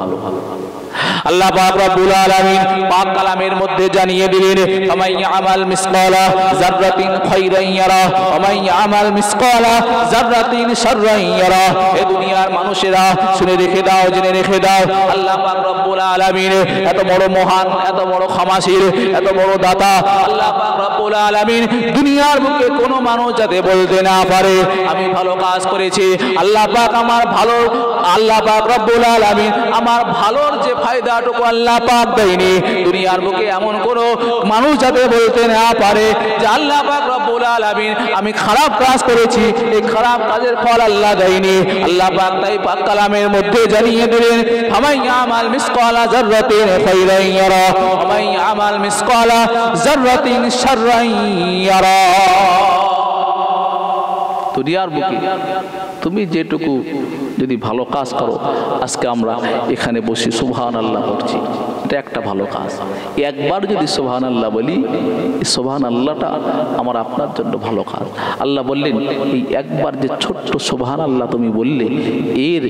আল্লাহ পাক রব্বুল আলামিন পাক কালামের মধ্যে জানিয়ে দিলেন, ফামান ইয়ামাল মিসকালা যাররাতিন খায়রান ইয়ারা ওয়া মান ইয়ামাল মিসকালা যাররাতিন শাররান ইয়ারা। এ দুনিয়ার মানুষেরা শুনে রেখে দাও, জেনে রেখে দাও, আল্লাহ পাক রব্বুল আলামিন এত বড় মহান, এত বড় ক্ষমাশীল, এত বড় দাতা আল্লাহ পাক রব্বুল আলামিন দুনিয়ার বুকে কোনো মানুষ যাতে বলতে না পারে আমি ভালো কাজ করেছি, আল্লাহ পাক আমার ভালো, আল্লাহ পাক রব্বুল আলামিন আমার ভালোর যে ফায়দাটুকু আল্লাহ পাক দেয়নি, দুনিয়ার বুকে এমন কোনো মানুষ যাতে বলতে না পারে যে আল্লাহ পাক রব্বুল আলামিন আমি খারাপ কাজ করেছি, এই খারাপ কাজের ফল আল্লাহ দেয়নি। আল্লাহ পাক তাই পাক কালামের মধ্যে জানিয়ে দিলেন ফামান ইয়ামাল মিসকালা যাররাতিন খায়রান ইয়ারা ওয়া মান ইয়ামাল মিসকালা যাররাতিন শাররান ইয়ারা। দুনিয়ার বুকে তুমি যেটুকু যদি ভালো কাজ করো, আজকে আমরা এখানে বসে সুবহানাল্লাহ পড়ছি, এটা একটা ভালো কাজ। একবার যদি সুবহানাল্লাহ বলি, এই সুবহানাল্লাহটা আমার আপনার জন্য ভালো কাজ। আল্লাহ বললেন এই একবার যে ছোট্ট সুবহানাল্লাহ তুমি বললে এর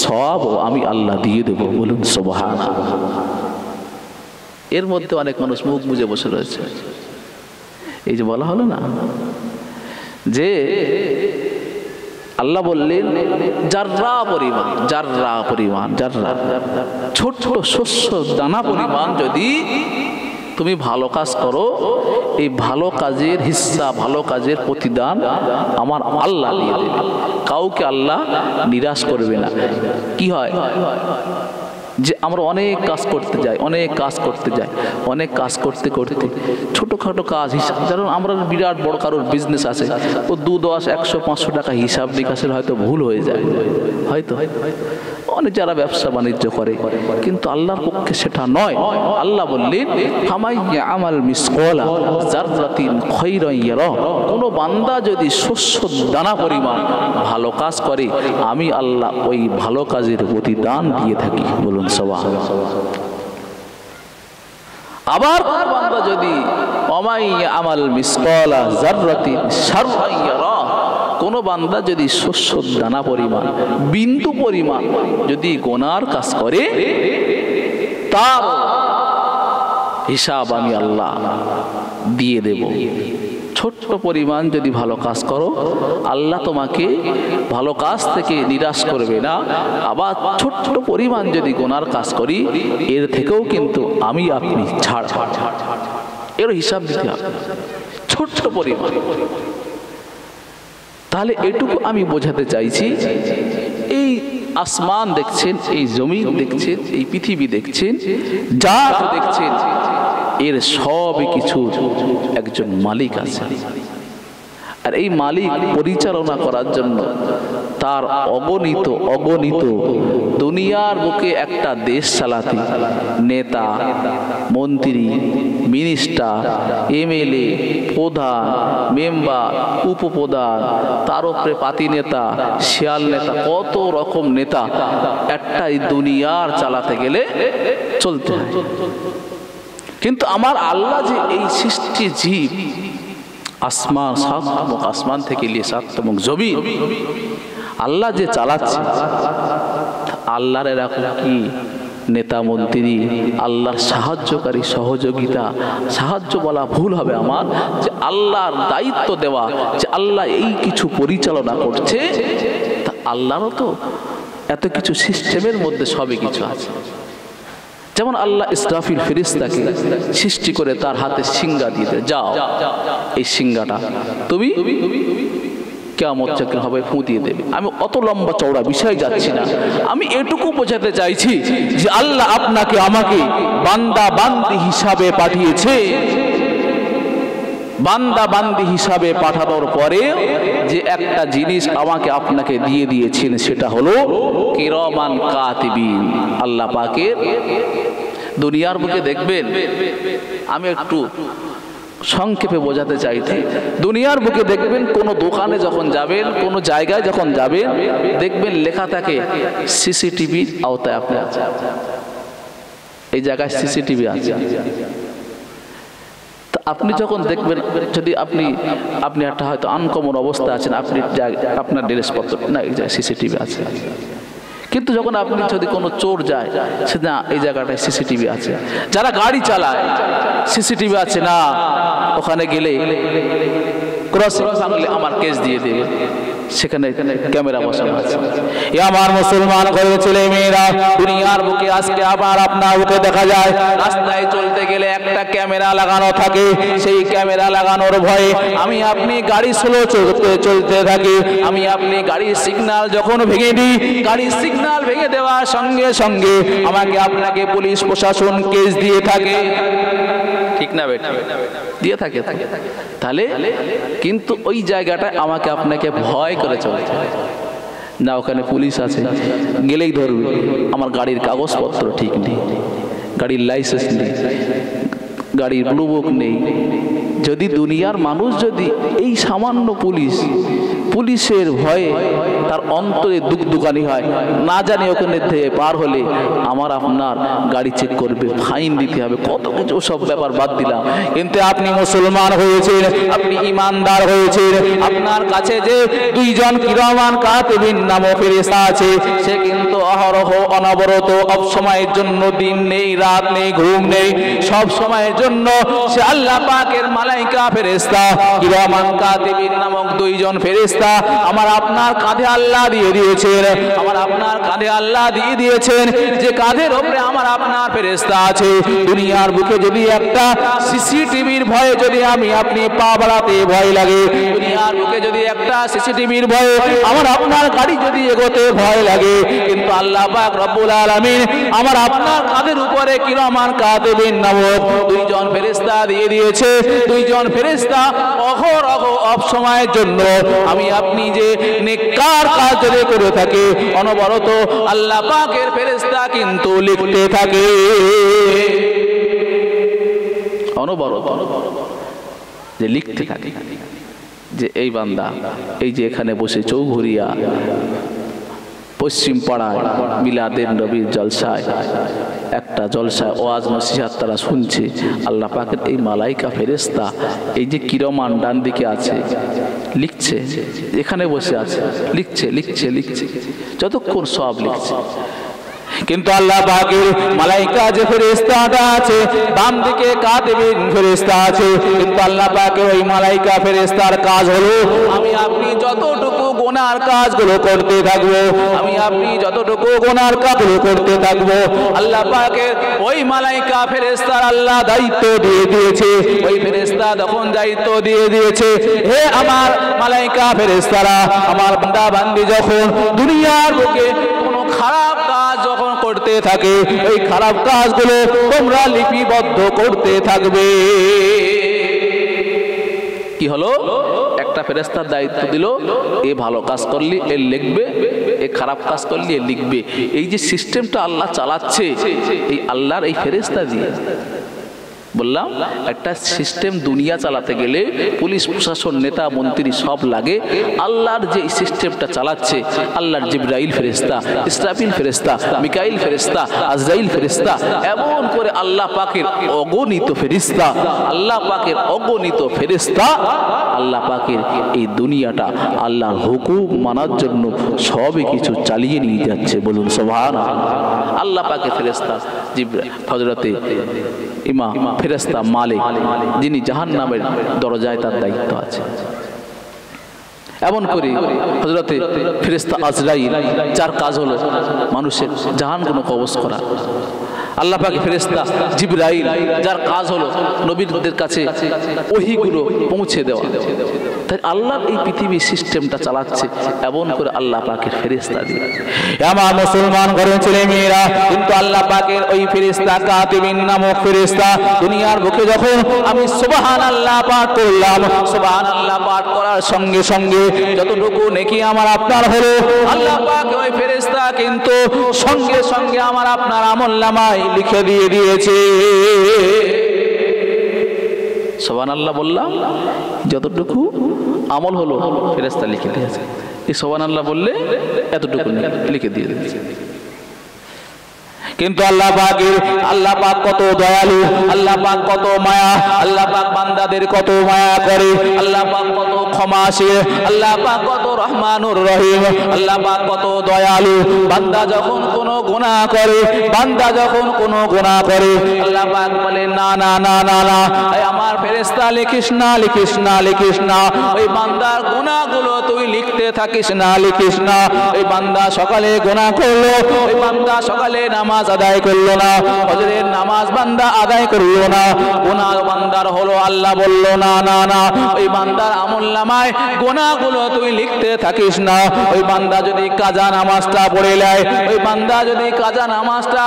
সওয়াবও আমি আল্লাহ দিয়ে দেব। বলুন সুবহানাল্লাহ। এর মধ্যে অনেক মানুষ মুখ বুজে বসে রয়েছে। এই যে বলা হলো না যে আল্লাহ বললেন জাররা পরিমাণ, জাররা পরিমাণ, জাররা ছোট ছোট শস্য দানা পরিমাণ যদি তুমি ভালো কাজ করো, এই ভালো কাজের হিস্সা, ভালো কাজের প্রতিদান আমার আল্লাহ দিয়ে দেবে। কাউকে আল্লাহ নিরাশ করবে না। কি হয় যে আমরা অনেক কাজ করতে যাই, অনেক কাজ করতে যাই, অনেক কাজ করতে করতে ছোটোখাটো কাজ হিসাব, যেমন আমরা বিরাট বড় কারোর বিজনেস আছে, ও 2, 10, 100, 500 টাকা হিসাব নিকাশের হয়তো ভুল হয়ে যায়, হয়তো অনেক যারা ব্যবসা বাণিজ্য করে, কিন্তু আল্লাহর পক্ষে সেটা নয়। আল্লাহ বললেন ফামান ইয়ামাল মিসকালা যাররাতিন খায়রান ইয়ারা, কোনো বান্দা যদি শস্য দানা পরিমাণ ভালো কাজ করে আমি আল্লাহ ওই ভালো কাজের প্রতিদান দিয়ে থাকি। বলুন সুবহানাল্লাহ। আবার কোন বান্দা যদি ওয়া ইয়ামাল মিসকালা যাররাতিন শাররান ইয়ারা, কোন বান্দা যদি শস্য দানা পরিমাণ, বিন্দু পরিমাণ যদি গুনার কাজ করে তার হিসাব আমি আল্লাহ দিয়ে দেব। ছোট্ট পরিমাণ যদি ভালো কাজ করো আল্লাহ তোমাকে ভালো কাজ থেকে নিরাশ করবে না। আবার ছোট্ট পরিমাণ যদি গুনার কাজ করি এর থেকেও কিন্তু আমি আপনি ছাড়, এর হিসাব দিতে হবে ছোট্ট পরিমাণ। তাহলে এটুকু আমি বোঝাতে চাইছি, এই আসমান দেখছেন, এই জমিন দেখছেন, এই পৃথিবী দেখছেন, যা দেখছেন এর সবই কিছু একজন মালিক আছে। আর এই মালিক পরিচালনা করার জন্য তার অগণিত অগণিত দুনিয়ার বুকে একটা দেশ চালাতে নেতা, মন্ত্রী, মিনিস্টার, এমএলএ, প্রধান, মেম্বার, উপপ্রধান, তার উপরে পাতি নেতা, শিয়াল নেতা, কত রকম নেতা একটা এই দুনিয়ার চালাতে গেলে চলতে হয়। কিন্তু আমার আল্লাহ যে এই সৃষ্টি জীব, আসমান, সাতমুখ আসমান থেকে নিয়ে সাতমুখ জমিন আল্লাহ যে চালাচ্ছে, আল্লাহর এরকম কি নেতা মন্ত্রী, আল্লাহর সাহায্যকারী, সহযোগিতা, সাহায্য বলা ভুল হবে আমার, যে আল্লাহর দায়িত্ব দেওয়া, যে আল্লাহ এই কিছু পরিচালনা করছে, তা আল্লাহরও তো এত কিছু সিস্টেমের মধ্যে সবই কিছু আছে। যেমন আল্লাহ ইসরাফিল ফেরেশতাকে সৃষ্টি করে তার হাতে সিংহা দিতে, যাও এই সিংহাটা তুমি কিয়ামত যখন হবে ফু দিয়ে দেবে। আমি অত লম্বা চওড়া বিষয় যাচ্ছি না, আমি এটুকু বোঝাতে চাইছি যে আল্লাহ আপনাকে আমাকে বান্দা বান্দি হিসাবে পাঠিয়েছে। বান্দা বান্দি হিসাবে পাঠানোর পরে যে একটা জিনিস আমাকে আপনাকে দিয়ে দিয়েছেন সেটা হলো কিরামান কাতিবিন। আল্লাহ পাকের দুনিয়ার বুকে দেখবেন, আমি একটু সংক্ষেপে বোঝাতে চাইছি, দুনিয়ার বুকে দেখবেন কোন দোকানে যখন যাবেন, কোন জায়গায় যখন যাবেন, দেখবেন লেখা থাকে সিসিটিভির আওতায় আপনি আছেন, এই জায়গায় সিসিটিভি আছে। আপনি যখন দেখবেন, যদি আপনি একটা হয়তো আনকমন অবস্থা আছেন, আপনি আপনার ড্রেসপত্র না এই জায়গায় সিসিটিভি আছে, কিন্তু যখন আপনি যদি কোনো চোর যায়, সে না এই জায়গাটায় সিসিটিভি আছে। যারা গাড়ি চালায় সিসিটিভি আছে না, ওখানে গেলে ক্রসিং ভাঙলে আমার কেস দিয়ে দেবে, সেখানে ক্যামেরা বসানো আছে। এ আমার মুসলমান ঘরের ছেলে মেয়েরা, দুনিয়ার বুকে আজকে আবার আপনার বুকে দেখা যায় রাস্তায় চলতে গেলে একটা ক্যামেরা লাগানো থাকে। সেই ক্যামেরা লাগানোর ভয়ে আমি আপনি গাড়ি স্লো চলতে থাকি, আমি আপনি গাড়ির সিগন্যাল যখন ভেঙে দিই, গাড়ির সিগন্যাল ভেঙে দেওয়ার সঙ্গে সঙ্গে আমাকে আপনাকে পুলিশ প্রশাসন কেস দিয়ে থাকে, ঠিক না বেটা? দিয়ে থাকে। তাহলে কিন্তু ওই জায়গাটায় আমাকে আপনাকে ভয় করে চলতে হয় না, ওখানে পুলিশ আছে, গেলেই ধরবে। আমার গাড়ির কাগজপত্র ঠিক নেই, গাড়ির লাইসেন্স নেই, গাড়ির ব্লু বুক নেই। যদি দুনিয়ার মানুষ যদি এই সামান্য পুলিশের ভয়ে তার অন্তরে দুগদুগানি হয়, না জানি ওখানে থেকে পার হলে আমার আপনার গাড়ি চেক করবে, ফাইন দিতে হবে, কত কিছু, সব ব্যাপার বাদ দিলাম। কিন্তু আপনি মুসলমান হয়েছেন, আপনি ইমানদার হয়েছেন, আপনার কাছে যে দুইজন কিরামান কাতিবিন নামক ফেরেশতা আছে, সে কিন্তু অহরহ অনবরত সব সময়ের জন্য, দিন নেই রাত নেই ঘুম নেই, সব সময়ের জন্য সে আল্লাহ পাকের মালাইকা ফেরেশতা কিরামান কাতিবিন নামক দুইজন ফেরেশতা আমার আপনার কাঁধে আল্লাহ দিয়ে দিয়েছেন, আমার আপনার কাঁধে আল্লাহ দিয়ে দিয়েছেন, যে কাঁধের উপরে আমার আপনার ফেরেশতা আছে। দুনিয়ার বুকে যদি একটা সিসিটিভির ভয়ে যদি আমি আপনি পা বাড়াতে ভয় লাগে, দুনিয়ার বুকে যদি একটা সিসিটিভির ভয়ে আমার আপনার গাড়ি যদি এগোতে ভয় লাগে, কিন্তু আল্লাহ পাক রব্বুল আলামিন আমার আপনার কাঁধের উপরে কিরামান কাতিবিন নামক দুইজন ফেরেশতা দিয়ে দিয়েছে। দুইজন ফেরেশতা অহরহ সব সময়ের জন্য আমি আপনি যে নেককার কাজ যদি করে থাকে, অনবরত আল্লাহ পাকের ফেরেশতা কিন্তু লিখতে থাকে, অনবরত যে লিখতে থাকে যে এই বান্দা এই যে এখানে বসে চৌঘরিয়া পশ্চিম পাড়ায় মিলাদের নবীর জলসায়, একটা জলসায় ওয়াজ নসিহত তারা শুনছে, আল্লাহ পাকের এই মালাইকা ফেরেশতা এই যে কিরমান ডান দিকে আছে লিখছে, এখানে বসে আছে লিখছে লিখছে লিখছে, যতক্ষণ সব লিখছে। কিন্তু আল্লাহ পাকের মালাইকা যে ফেরেশতাটা আছে, বাম দিকে কাতিবিন ফেরেশতা আছে, কিন্তু আল্লাহ পাকের ওই মালাইকা ফেরেশতার কাজ হলো আমি আপনি যতটুকু গুনার কাজগুলো করতে থাকবো, আমি আপনি যতটুকু গুনার কাজগুলো করতে থাকবো, আল্লাহ পাকের ওই মালাইকা ফেরেশতার আল্লাহ দায়িত্ব দিয়ে দিয়েছে। ওই ফেরেশতা যখন দায়িত্ব দিয়ে দিয়েছে, হে আমার মালাইকা ফেরেশতারা, আমার বান্দা বান্দি যখন দুনিয়ার বুকে কোনো খারাপ কাজ যখন করতে থাকে, এই খারাপ কাজগুলো তোমরা লিপিবদ্ধ করতে থাকবে। কি হলো? একটা ফেরেশতার দায়িত্ব দিল, এ ভালো কাজ করলি এ লিখবে, এ খারাপ কাজ করলি এ লিখবে। এই যে সিস্টেমটা আল্লাহ চালাচ্ছে, এই আল্লাহর এই ফেরেশতা দিয়ে। বললাম একটা সিস্টেম দুনিয়া চালাতে গেলে পুলিশ প্রশাসন নেতা মন্ত্রী সব লাগে, আল্লাহর যে সিস্টেমটা চালাচ্ছে, আল্লাহর জিবরাইল ফেরেশতা, ইসরাফিল ফেরেশতা, মিকাইল ফেরেশতা, আজরাইল ফেরেশতা, এমন করে আল্লাহ পাকের অগণিত ফেরেশতা, আল্লাহ পাকের অগণিত ফেরেশতা আল্লাহ পাকের এই দুনিয়াটা আল্লাহর হুকুম মানার জন্য সবই কিছু চালিয়ে নিয়ে যাচ্ছে। বলুন সুবহানাল্লাহ। আল্লাহ পাকের ফেরেশতা জিবরাইল, হযরতে ইমাম ফেরেশতা মালিক, যিনি জাহান্নামের দরজায় তার দায়িত্ব আছে। এমন করে হযরতে ফেরেশতা আজরাইল, যার কাজ হলো মানুষের জাহান্নাম কবজ করা। আল্লাহ পাকের ফেরেশতা জিবরাইল, যার কাজ হলো নবীদের কাছে ওহীগুলো পৌঁছে দেওয়া। তাই আল্লাহ এই পৃথিবীর সিস্টেমটা চালাচ্ছে এমন করে আল্লাহ পাকের ফেরেশতা দিয়ে। আমার মুসলমান ঘরের ছেলে মেয়েরা, কিন্তু আল্লাহ পাকের ওই ফেরেশতা কাতিবিন নামক ফেরেশতা দুনিয়ার বুকে যখন আমি সুবহানাল্লাহ পাঠ করলাম, সুবহানাল্লাহ পাঠ করার সঙ্গে সঙ্গে যতটুকু নেকি আমার আপনার হলো, আল্লাহ পাক ওই ফেরেশতা কিন্তু সঙ্গে সঙ্গে আমার আপনার আমলনামায় লিখে দিয়ে দিয়েছে। সুবহানাল্লাহ বললাম, যতটুকু আমল হলো ফেরেশতা লিখে দিয়েছে। এই সুবহানাল্লাহ বললে এতটুকু লিখে দিয়ে দিয়েছে। কিন্তু আল্লাহ পাক কত দয়ালু, আল্লাহ পাক কত মায়া, আল্লাহ পাক বান্দাদের কত মায়া করে, আল্লাহ পাক কত ক্ষমাশীল, আল্লাহ পাক কত রহমানুর রহিম, আল্লাহ পাক কত দয়ালু। বান্দা যখন কোনো গুনাহ করে, আল্লাহ পাক বলে না না না না না, আমার ফেরেশতা লিখিস না, ওই বান্দার গুনাহগুলো তুই লিখতে থাকিস না। ওই বান্দা সকালে গুনাহ করলো, ওই বান্দা সকালে নামাজ আদায় করলো না, ফজরের নামাজ বান্দা আদায় করলো না, গুনাহ বান্দার হলো, আল্লাহ বলল না না না, ওই বান্দার আমলনামায় গুনাহগুলো তুই লিখতে থাকিস না। ওই বান্দা যদি কাজা নামাজটা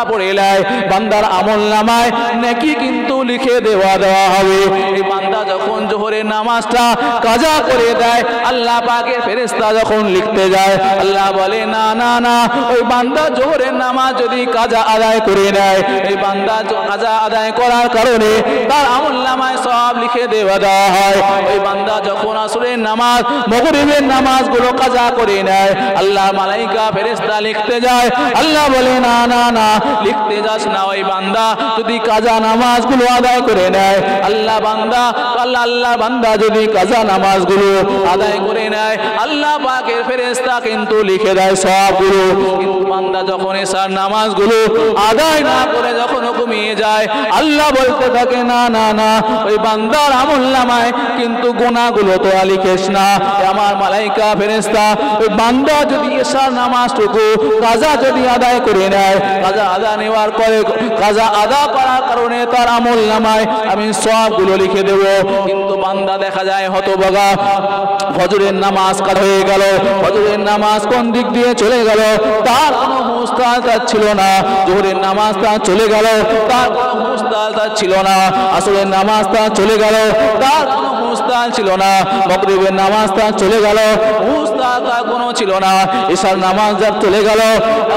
পড়ে নেয়, বান্দার আমলনামায় নেকি কিন্তু লিখে দেওয়া হবে। এই বান্দা যখন জোহরের নামাজটা কাজা করে দেয়, আল্লাহ পাকের ফেরেশতা যখন লিখতে যায়, আল্লাহ বলে না না না, ওই বান্দা জোহরের নামাজ যদি কাজা আদায় করে নেয়, এই বান্দা কাজা আদায় করার কারণে তার আমলনামায় সওয়াব লিখে দেওয়া হয়। ওই বান্দা যখন আসরের নামাজ, মাগরিবের নামাজগুলো কাজা করে নেয়, আল্লাহ মালাইকা ফেরেশতা লিখতে যায়, আল্লাহ বলে না না না, লিখতে যাস না। ওই বান্দা যদি কাজা নামাজগুলো আদায় করে নেয়, আল্লাহ বান্দা যদি কাজা নামাজগুলো আদায় করে নেয়, আল্লাহ পাকের ফেরেশতা কিন্তু লিখে দেয় সওয়াবগুলো। কিন্তু বান্দা যখন এশার নামাজগুলো আদায় না করে যখন ঘুমিয়ে যায়, আল্লাহ বলতে থাকে না না না, ওই বান্দার আমলনামায় কিন্তু গুনাহগুলো তো লিখিস না। আমার মালাইকা ফেরেশতা ওই বান্দা যদি এশার নামাজটুকু কাজা যদি আদায় করে নেয়, কাজা আদা করার কারণে তার আমলনামায় আমি সওয়াবগুলো লিখে দেব। কিন্তু বান্দা দেখা যায় হতভাগা, ফজরের নামাজ কাজা হয়ে গেল, ফজরের নামাজ কোন দিক দিয়ে চলে গেল তার কোনো হুঁশ তার ছিল না, জোহরের নামাজ তার চলে গেল, তার কোনো হুঁশ তার ছিল না, আসরের নামাজ তার চলে গেল, তার কোনো হুঁশ তার ছিল না, মাগরিবের নামাজ তার চলে গেল, হুঁশ তার কোনো ছিল না, এশার নামাজ যার চলে গেল,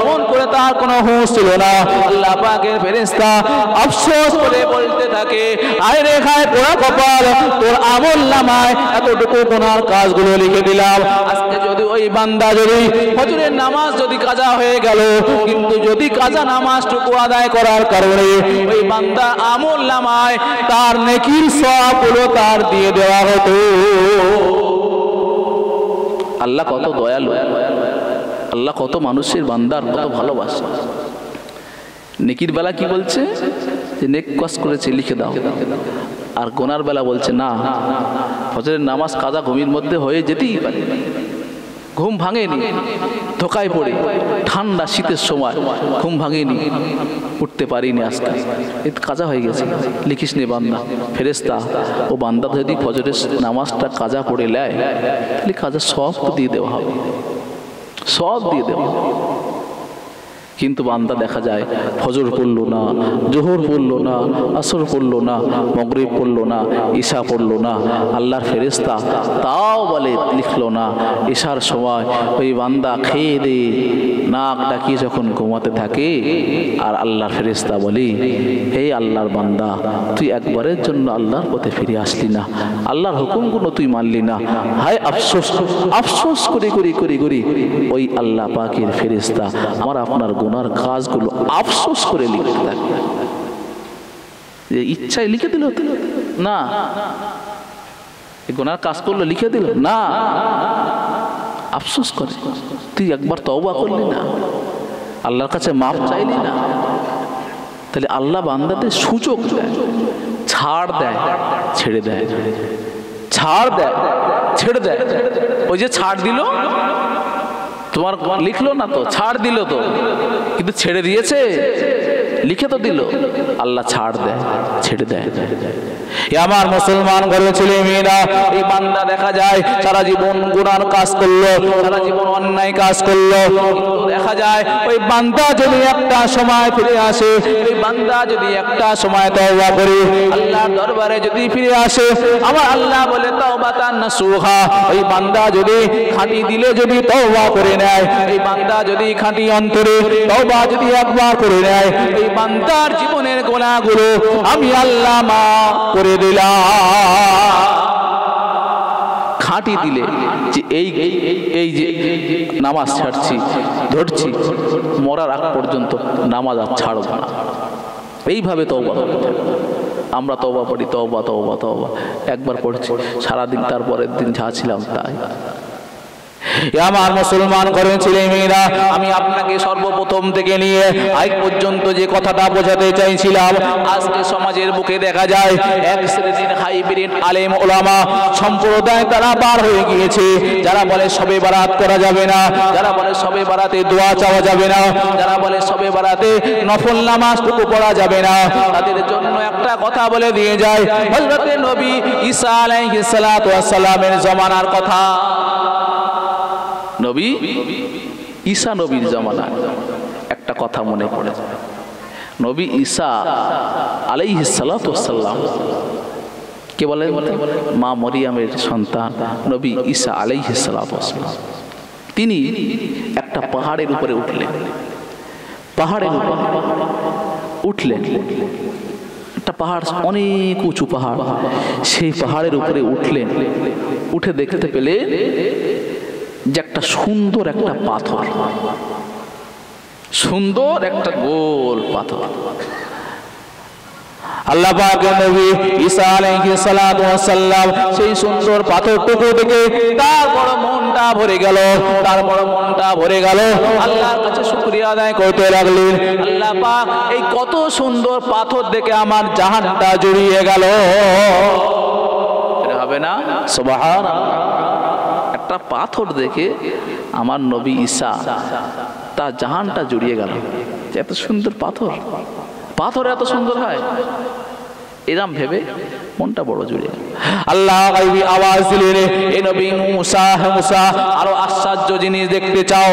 এমন করে তার কোনো হুঁশ ছিল না। আল্লাহ পাকের ফেরেশতা আফসোস করে বলতে থাকে, আয় রে খায় পোড়া কপাল, তোর আমলনামায় এতটুকু গুনার কাজগুলো লিখে দিলাম। আজকে যদি ওই বান্দা যদি ফজরের নামাজ যদি কাজা হয়ে গেল, কিন্তু যদি কাজা নামাজটুকু আদায় করার কারণে ওই বান্দা আমলনামায় তার নেকির সওয়াবগুলো তার দিয়ে দেওয়া হতো। আল্লাহ কত দয়ালু, আল্লাহ কত মানুষের বান্দার কত ভালোবাসে। নেকির বেলা কি বলছে যে নেক কাজ করেছে লিখে দাও, আর গোনার বেলা বলছে না, ফজরের নামাজ কাজা ঘুমের মধ্যে হয়ে যেতেই পারে, ঘুম ভাঙেনি, ধোকায় পড়ে ঠান্ডা শীতের সময় ঘুম ভাঙেনি, উঠতে পারিনি, আজকে কাজা হয়ে গেছে, লিখিস নে বান্দা। ফেরেশতা ও বান্দা যদি ফজরের নামাজটা কাজা পড়ে নেয়, তাহলে কাজা সব দিয়ে দেওয়া হবে, সব দিয়ে দেওয়া হবে। কিন্তু বান্দা দেখা যায় ফজর পড়লো না, জোহর পড়লো না, আসর পড়লো না, মাগরিব পড়লো না, ঈশা পড়লো না, আল্লাহর ফেরেশতা তাও বলে লিখলো না। ঈশার সময় ওই বান্দা খেয়ে দে নাক ডাকিয়ে যখন ঘুমাতে থাকে, আর আল্লাহর ফেরেশতা বলি, হে আল্লাহর বান্দা, তুই একবারের জন্য আল্লাহর পথে ফিরে আসলি না, আল্লাহর হুকুমগুলো তুই মানলি না, হায় আফসোস। আফসোস করে করি করি করি ওই আল্লাহ পাকের ফেরেশতা আমার আপনার গুনার কাজগুলো আফসোস করে লিখতে থাকে। ইচ্ছায় লিখে দিল না, গুনার কাজ করলো লিখে দিল না, আফসোস করে তুই একবার তওবা করলি না, আল্লাহর কাছে মাফ চাইলি না। তাহলে আল্লাহ বান্দাদের সুযোগ দেয়, ছাড় দেয়, ছেড়ে দেয়, ছাড় দেয়, ছেড়ে দেয়। ওই যে ছাড় দিল, তোমার লিখলো না তো, ছাড় দিল তো, কিন্তু ছেড়ে দিয়েছে, লিখে তো দিল। আল্লাহ ছাড় দেয়, ছেড়ে দেয়। আমার মুসলমান ঘরে ছেলে মেয়েরা, এই বান্দা দেখা যায় সারা জীবন গুনার কাজ করলো, সারা জীবন অন্যায় কাজ করলো, কিন্তু দেখা যায় ওই বান্দা যদি একটা সময় ফিরে আসে, ওই বান্দা যদি একটা সময় তওবা করে আল্লাহর দরবারে যদি ফিরে আসে, আমার আল্লাহ বলে তাওবাতান নাসুহা, ওই বান্দা যদি খাঁটি দিলে যদি তওবা করে নেয়, এই বান্দা যদি খাঁটি অন্তরে তওবা যদি একবার করে নেয়, এই বান্দার জীবনের গুনাহগুলো আমি আল্লাহ মাফ করে দিলাম। খাঁটি দিলে যে এই যে নামাজ ছাড়ছি ধরছি, মরার আগ পর্যন্ত নামাজ আর ছাড়ব না, এইভাবে তওবা করতে হবে। আমরা তওবা পড়ি, তওবা তওবা তওবা একবার পড়ছি সারাদিন, তারপরের দিন যা ছিলাম তাই। আমার মুসলমান ঘরের ছেলে মেয়েরা, আমি আপনাকে সর্বপ্রথম থেকে নিয়ে আজ পর্যন্ত যে কথাটা বোঝাতে চাইছিলাম, আজকে সমাজের বুকে দেখা যায় এক শ্রেণীর হাইব্রিড আলেম ওলামা সম্প্রদায় তারা বার হয়ে গিয়েছে, যারা বলে শবে বারাত করা যাবে না, যারা বলে শবে বারাতে দোয়া চাওয়া যাবে না, যারা বলে শবে বারাতে নফল নামাজটুকু পড়া যাবে না। তাদের জন্য একটা কথা বলে দিয়ে যায়, হযরত নবী ঈসা আলাইহিস সালাতু ওয়াস সালামের জমানার কথা। নবী ঈসা নবীর জামানায় একটা কথা মনে পড়ে যায়। নবী ঈসা আলাইহিস সালাতু ওয়াস সালাম কে বলে? মা মরিয়মের সন্তান নবী ঈসা আলাইহিস সালাতু ওয়াস সালাম। তিনি একটা পাহাড়ের উপরে উঠলেন, পাহাড়ের উপরে উঠলেন, একটা পাহাড়, অনেক উঁচু পাহাড়, সেই পাহাড়ের উপরে উঠলেন। উঠে দেখতে পেলেন যে একটা সুন্দর একটা পাথর, সুন্দর একটা গোল পাথর। আল্লাহ পাকের নবী ঈসা আলাইহিস সালাতু ওয়াস সালাম সেই সুন্দর পাথরটুকু দেখে তার বড় মনটা ভরে গেল, তার বড় মনটা ভরে গেল। আল্লাহর কাছে শুকরিয়া আদায় করতে লাগলেন, আল্লাহ পাক এই কত সুন্দর পাথর দেখে আমার জাহানটা জুড়িয়ে গেল। এটা হবে না? সুবহানাল্লাহ। একটা পাথর দেখে আমার নবী ঈসা তার জাহানটা জুড়িয়ে গেল। এত সুন্দর পাথর, পাথর এত সুন্দর হয়, এরম ভেবে মনটা বড় জুড়ে গেল। আল্লাহ গায়বী আওয়াজ দিলেন, এ নবী মুসা, মুসা আরো আশ্চর্য জিনিস দেখতে চাও?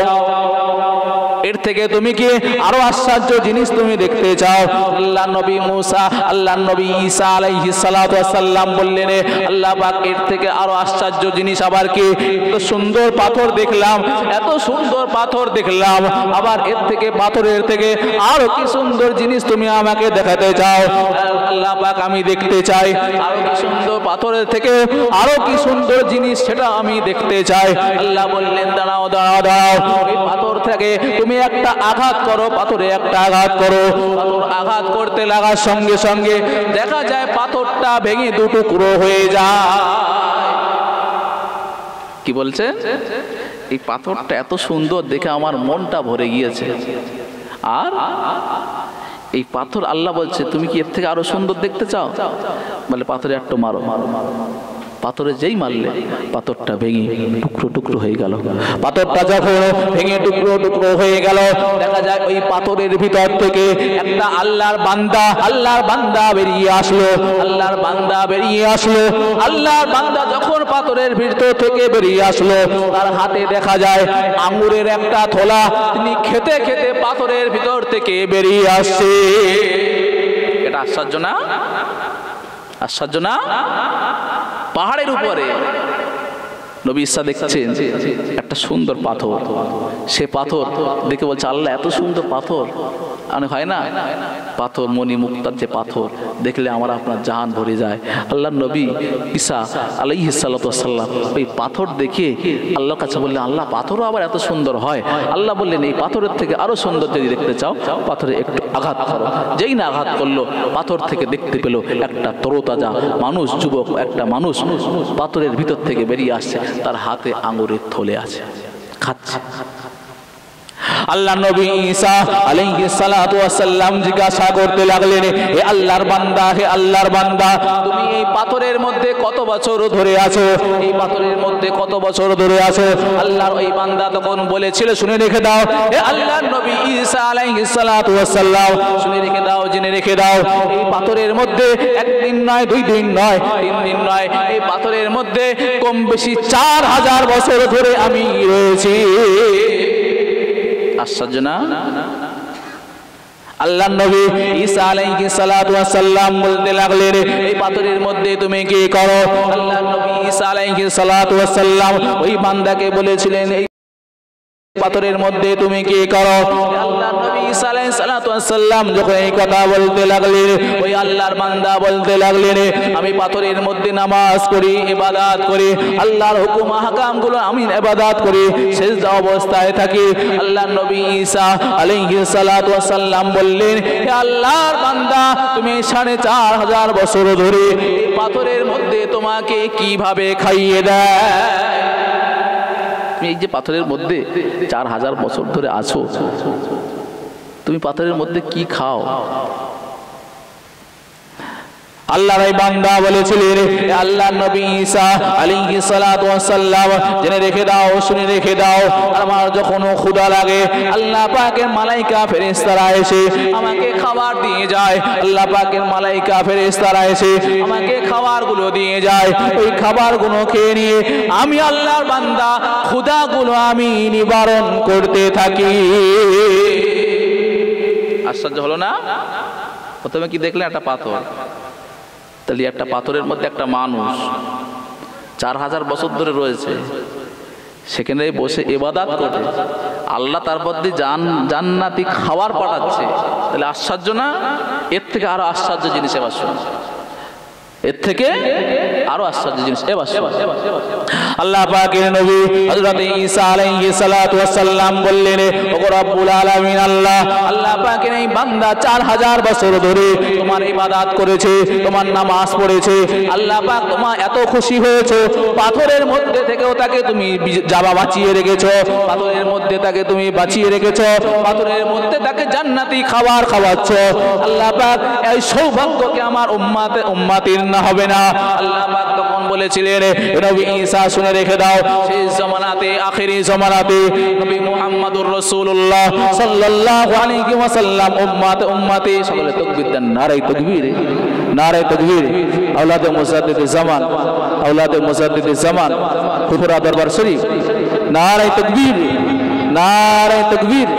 এর থেকে তুমি কি আরো আশ্চর্য জিনিস তুমি দেখতে চাও? আল্লাহ নবী মুসা, আল্লাহ নবী ঈসা আলাইহিস সালাতু ওয়াস সালাম বললেন, আল্লাহ পাক এর থেকে আরো আশ্চর্য জিনিস আবার কি? এত সুন্দর পাথর দেখলাম, এত সুন্দর পাথর দেখলাম, আবার এর থেকে পাথরের থেকে আরো কি সুন্দর জিনিস তুমি আমাকে দেখাতে চাও? আল্লাহ পাক আমি দেখতে চাই আরো কি সুন্দর পাথরের থেকে আরো কি সুন্দর জিনিস, সেটা আমি দেখতে চাই। আল্লাহ বললেন, দাঁড়াও দাঁড়াও দাঁড়াও, এই পাথর থেকে তুমি একটা আঘাত করো, পাথরে একটা আঘাত করো। পাথর আঘাত করতে লাগার সঙ্গে সঙ্গে দেখা যায় পাথরটা ভেঙে দু টুকরো হয়ে যায়। কি বলছে? এই পাথরটা এত সুন্দর দেখে আমার মনটা ভরে গিয়েছে। আর এই পাথর আল্লাহ বলছে, তুমি কি এর থেকে আরো সুন্দর দেখতে চাও? বলে পাথরে একটু মারো। পাথরে যেই মারলে পাথরটা ভেঙে টুকরো টুকরো হয়ে গেল। পাথরটা যখন ভেঙে টুকরো টুকরো হয়ে গেল, দেখা যায় ওই পাথরের ভিতর থেকে একটা আল্লাহর বান্দা বেরিয়ে আসলো। আল্লাহর বান্দা বেরিয়ে আসলো। আল্লাহর বান্দা যখন পাথরের ভিতর থেকে বেরিয়ে আসলো, তার হাতে দেখা যায় আঙ্গুরের একটা থোলা। তিনি খেতে খেতে পাথরের ভিতর থেকে বেরিয়ে আসছে। এটা আশ্চর্য না? আশ্চর্য না? পাহাড়ের উপরে নবী ঈসা দেখছেন একটা সুন্দর পাথর। সে পাথর দেখে বলছে, আল্লাহ এত সুন্দর পাথর হয় না? পাথর মণি মুক্তার যে পাথর দেখলে আমার আপনার জাহান ভরে যায়। আল্লাহ নবী ঈসা আলাইহিস সালাতু ওয়াস সালাম ওই পাথর দেখে আল্লাহর কাছে বললেন, আল্লাহ পাথরও আবার এত সুন্দর হয়? আল্লাহ বললেন, এই পাথরের থেকে আরো সুন্দর যদি দেখতে চাও, পাথরে একটু আঘাত করো। যেই না আঘাত করলো, পাথর থেকে দেখতে পেল একটা তরতাজা মানুষ, যুবক একটা মানুষ পাথরের ভিতর থেকে বেরিয়ে আসছে। তার হাতে আঙ্গুরের থলে আছে, খাচ্ছে। আল্লাহ নবী ঈসা আলাইহিস সালাতু ওয়াস সালাম জিজ্ঞাসা করতে লাগলেন, হে আল্লাহর বান্দা, হে আল্লাহর বান্দা, তুমি এই পাথরের মধ্যে কত বছর ধরে আছো? এই পাথরের মধ্যে কত বছর ধরে আছো? আল্লাহর ওই বান্দা তখন বলেছিল, শুনে রেখে দাও হে আল্লাহর নবী ঈসা আলাইহিস সালাতু ওয়াস সালাম, শুনে রেখে দাও, জেনে রেখে দাও, এই পাথরের মধ্যে একদিন নয়, দুই দিন নয়, তিন দিন নয়, এই পাথরের মধ্যে কম বেশি 4000 বছর ধরে আমি রয়েছি। আশ্চর্য না? আল্লাহর নবী ঈসা আলাইহিস সালাতু ওয়াস সালাম বলতে লাগলেন, এই পাথরের মধ্যে তুমি কি করো? আল্লাহর নবী ঈসা আলাইহিস সালাতু ওয়াস সালাম ওই বান্দাকে বলেছিলেন, পাথরের মধ্যে তুমি কি করো? আল্লাহর নবী ঈসা আলাইহিস সালাতু ওয়াস সালাম যখন এই কথা বলতে লাগলেন, ওই আল্লাহর বান্দা বলতে লাগলেন, আমি পাথরের মধ্যে নামাজ পড়ি, ইবাদত করি, আল্লাহর হুকুম আহকামগুলো আমি ইবাদত করি, সিজদা অবস্থায় থাকি। আল্লাহর নবী ঈসা আলাইহিস সালাতু ওয়াস সালাম বললেন, হে আল্লাহর বান্দা, তুমি 4500 বছর ধরে এই পাথরের মধ্যে তোমাকে কিভাবে খাইয়ে দেয়? তুমি এই যে পাথরের মধ্যে 4000 বছর ধরে আছো, তুমি পাথরের মধ্যে কি খাও? আল্লাহর এই বান্দা বলেছিলেন, আল্লাহর নবী ঈসা আলাইহিস সালাতু ওয়াস সালাম, জেনে রেখে দাও, শুনে রেখে দাও, আমার যখন ক্ষুধা লাগে আল্লাহ পাকের মালাইকা ফেরেশতারা এসে আমাকে খাবার দিয়ে যায়। আল্লাহ পাকের মালাইকা ফেরেশতারা এসে আমাকে খাবারগুলো দিয়ে যায়। ওই খাবারগুলো খেয়ে নিয়ে আমি আল্লাহর বান্দা ক্ষুধাগুলো আমি নিবারণ করতে থাকি। আশ্চর্য হলো না? প্রথমে কি দেখলেন? একটা পাথর। তাহলে একটা পাথরের মধ্যে একটা মানুষ 4000 বছর ধরে রয়েছে, সেখানে বসে ইবাদত করে আল্লাহ তার মধ্যে জান্নাতি খাবার পাঠাচ্ছে। তাহলে আশ্চর্য না? এর থেকে আরো আশ্চর্য জিনিস এবার শুনুন, এর থেকে আরো আশ্চর্য জিনিস এবার শুনুন। আল্লাহ পাকের নবী হযরত ঈসা আলাইহিস সালাতু ওয়াস সালাম বললেন, ওগো রব্বুল আলামিন, আল্লাহ পাকের এই বান্দা 4000 বছর ধরে তোমার ইবাদত করেছে, তোমার নামাজ পড়েছে, আল্লাহ পাক তোমার এত খুশি হয়েছে, পাথরের মধ্যে থেকেও তাকে তুমি বাঁচিয়ে রেখেছো, পাথরের মধ্যে তাকে তুমি বাঁচিয়ে রেখেছো, পাথরের মধ্যে তাকে জান্নাতি খাবার খাওয়াচ্ছ। আল্লাহ পাক এই সৌভাগ্যকে আমার উম্মতের না হবে না। আল্লাহ পাক তখন বলেছিলেন, নবী ঈসা শুনে রেখে দাও, সেই জামানাতে, আখিরি জামানাতে নবী মুহাম্মদুর রাসূলুল্লাহ সাল্লাল্লাহু আলাইহি ওয়াসাল্লাম উম্মতে সকলে তাকবীর দেন, নারে তাকবীর, নারে তাকবীর। আওলাদে মুজাদ্দিদ জামান, আওলাদে মুজাদ্দিদ জামান, ফুরফুরা দরবার শরীফ, নারে তাকবীর, নারে তাকবীর।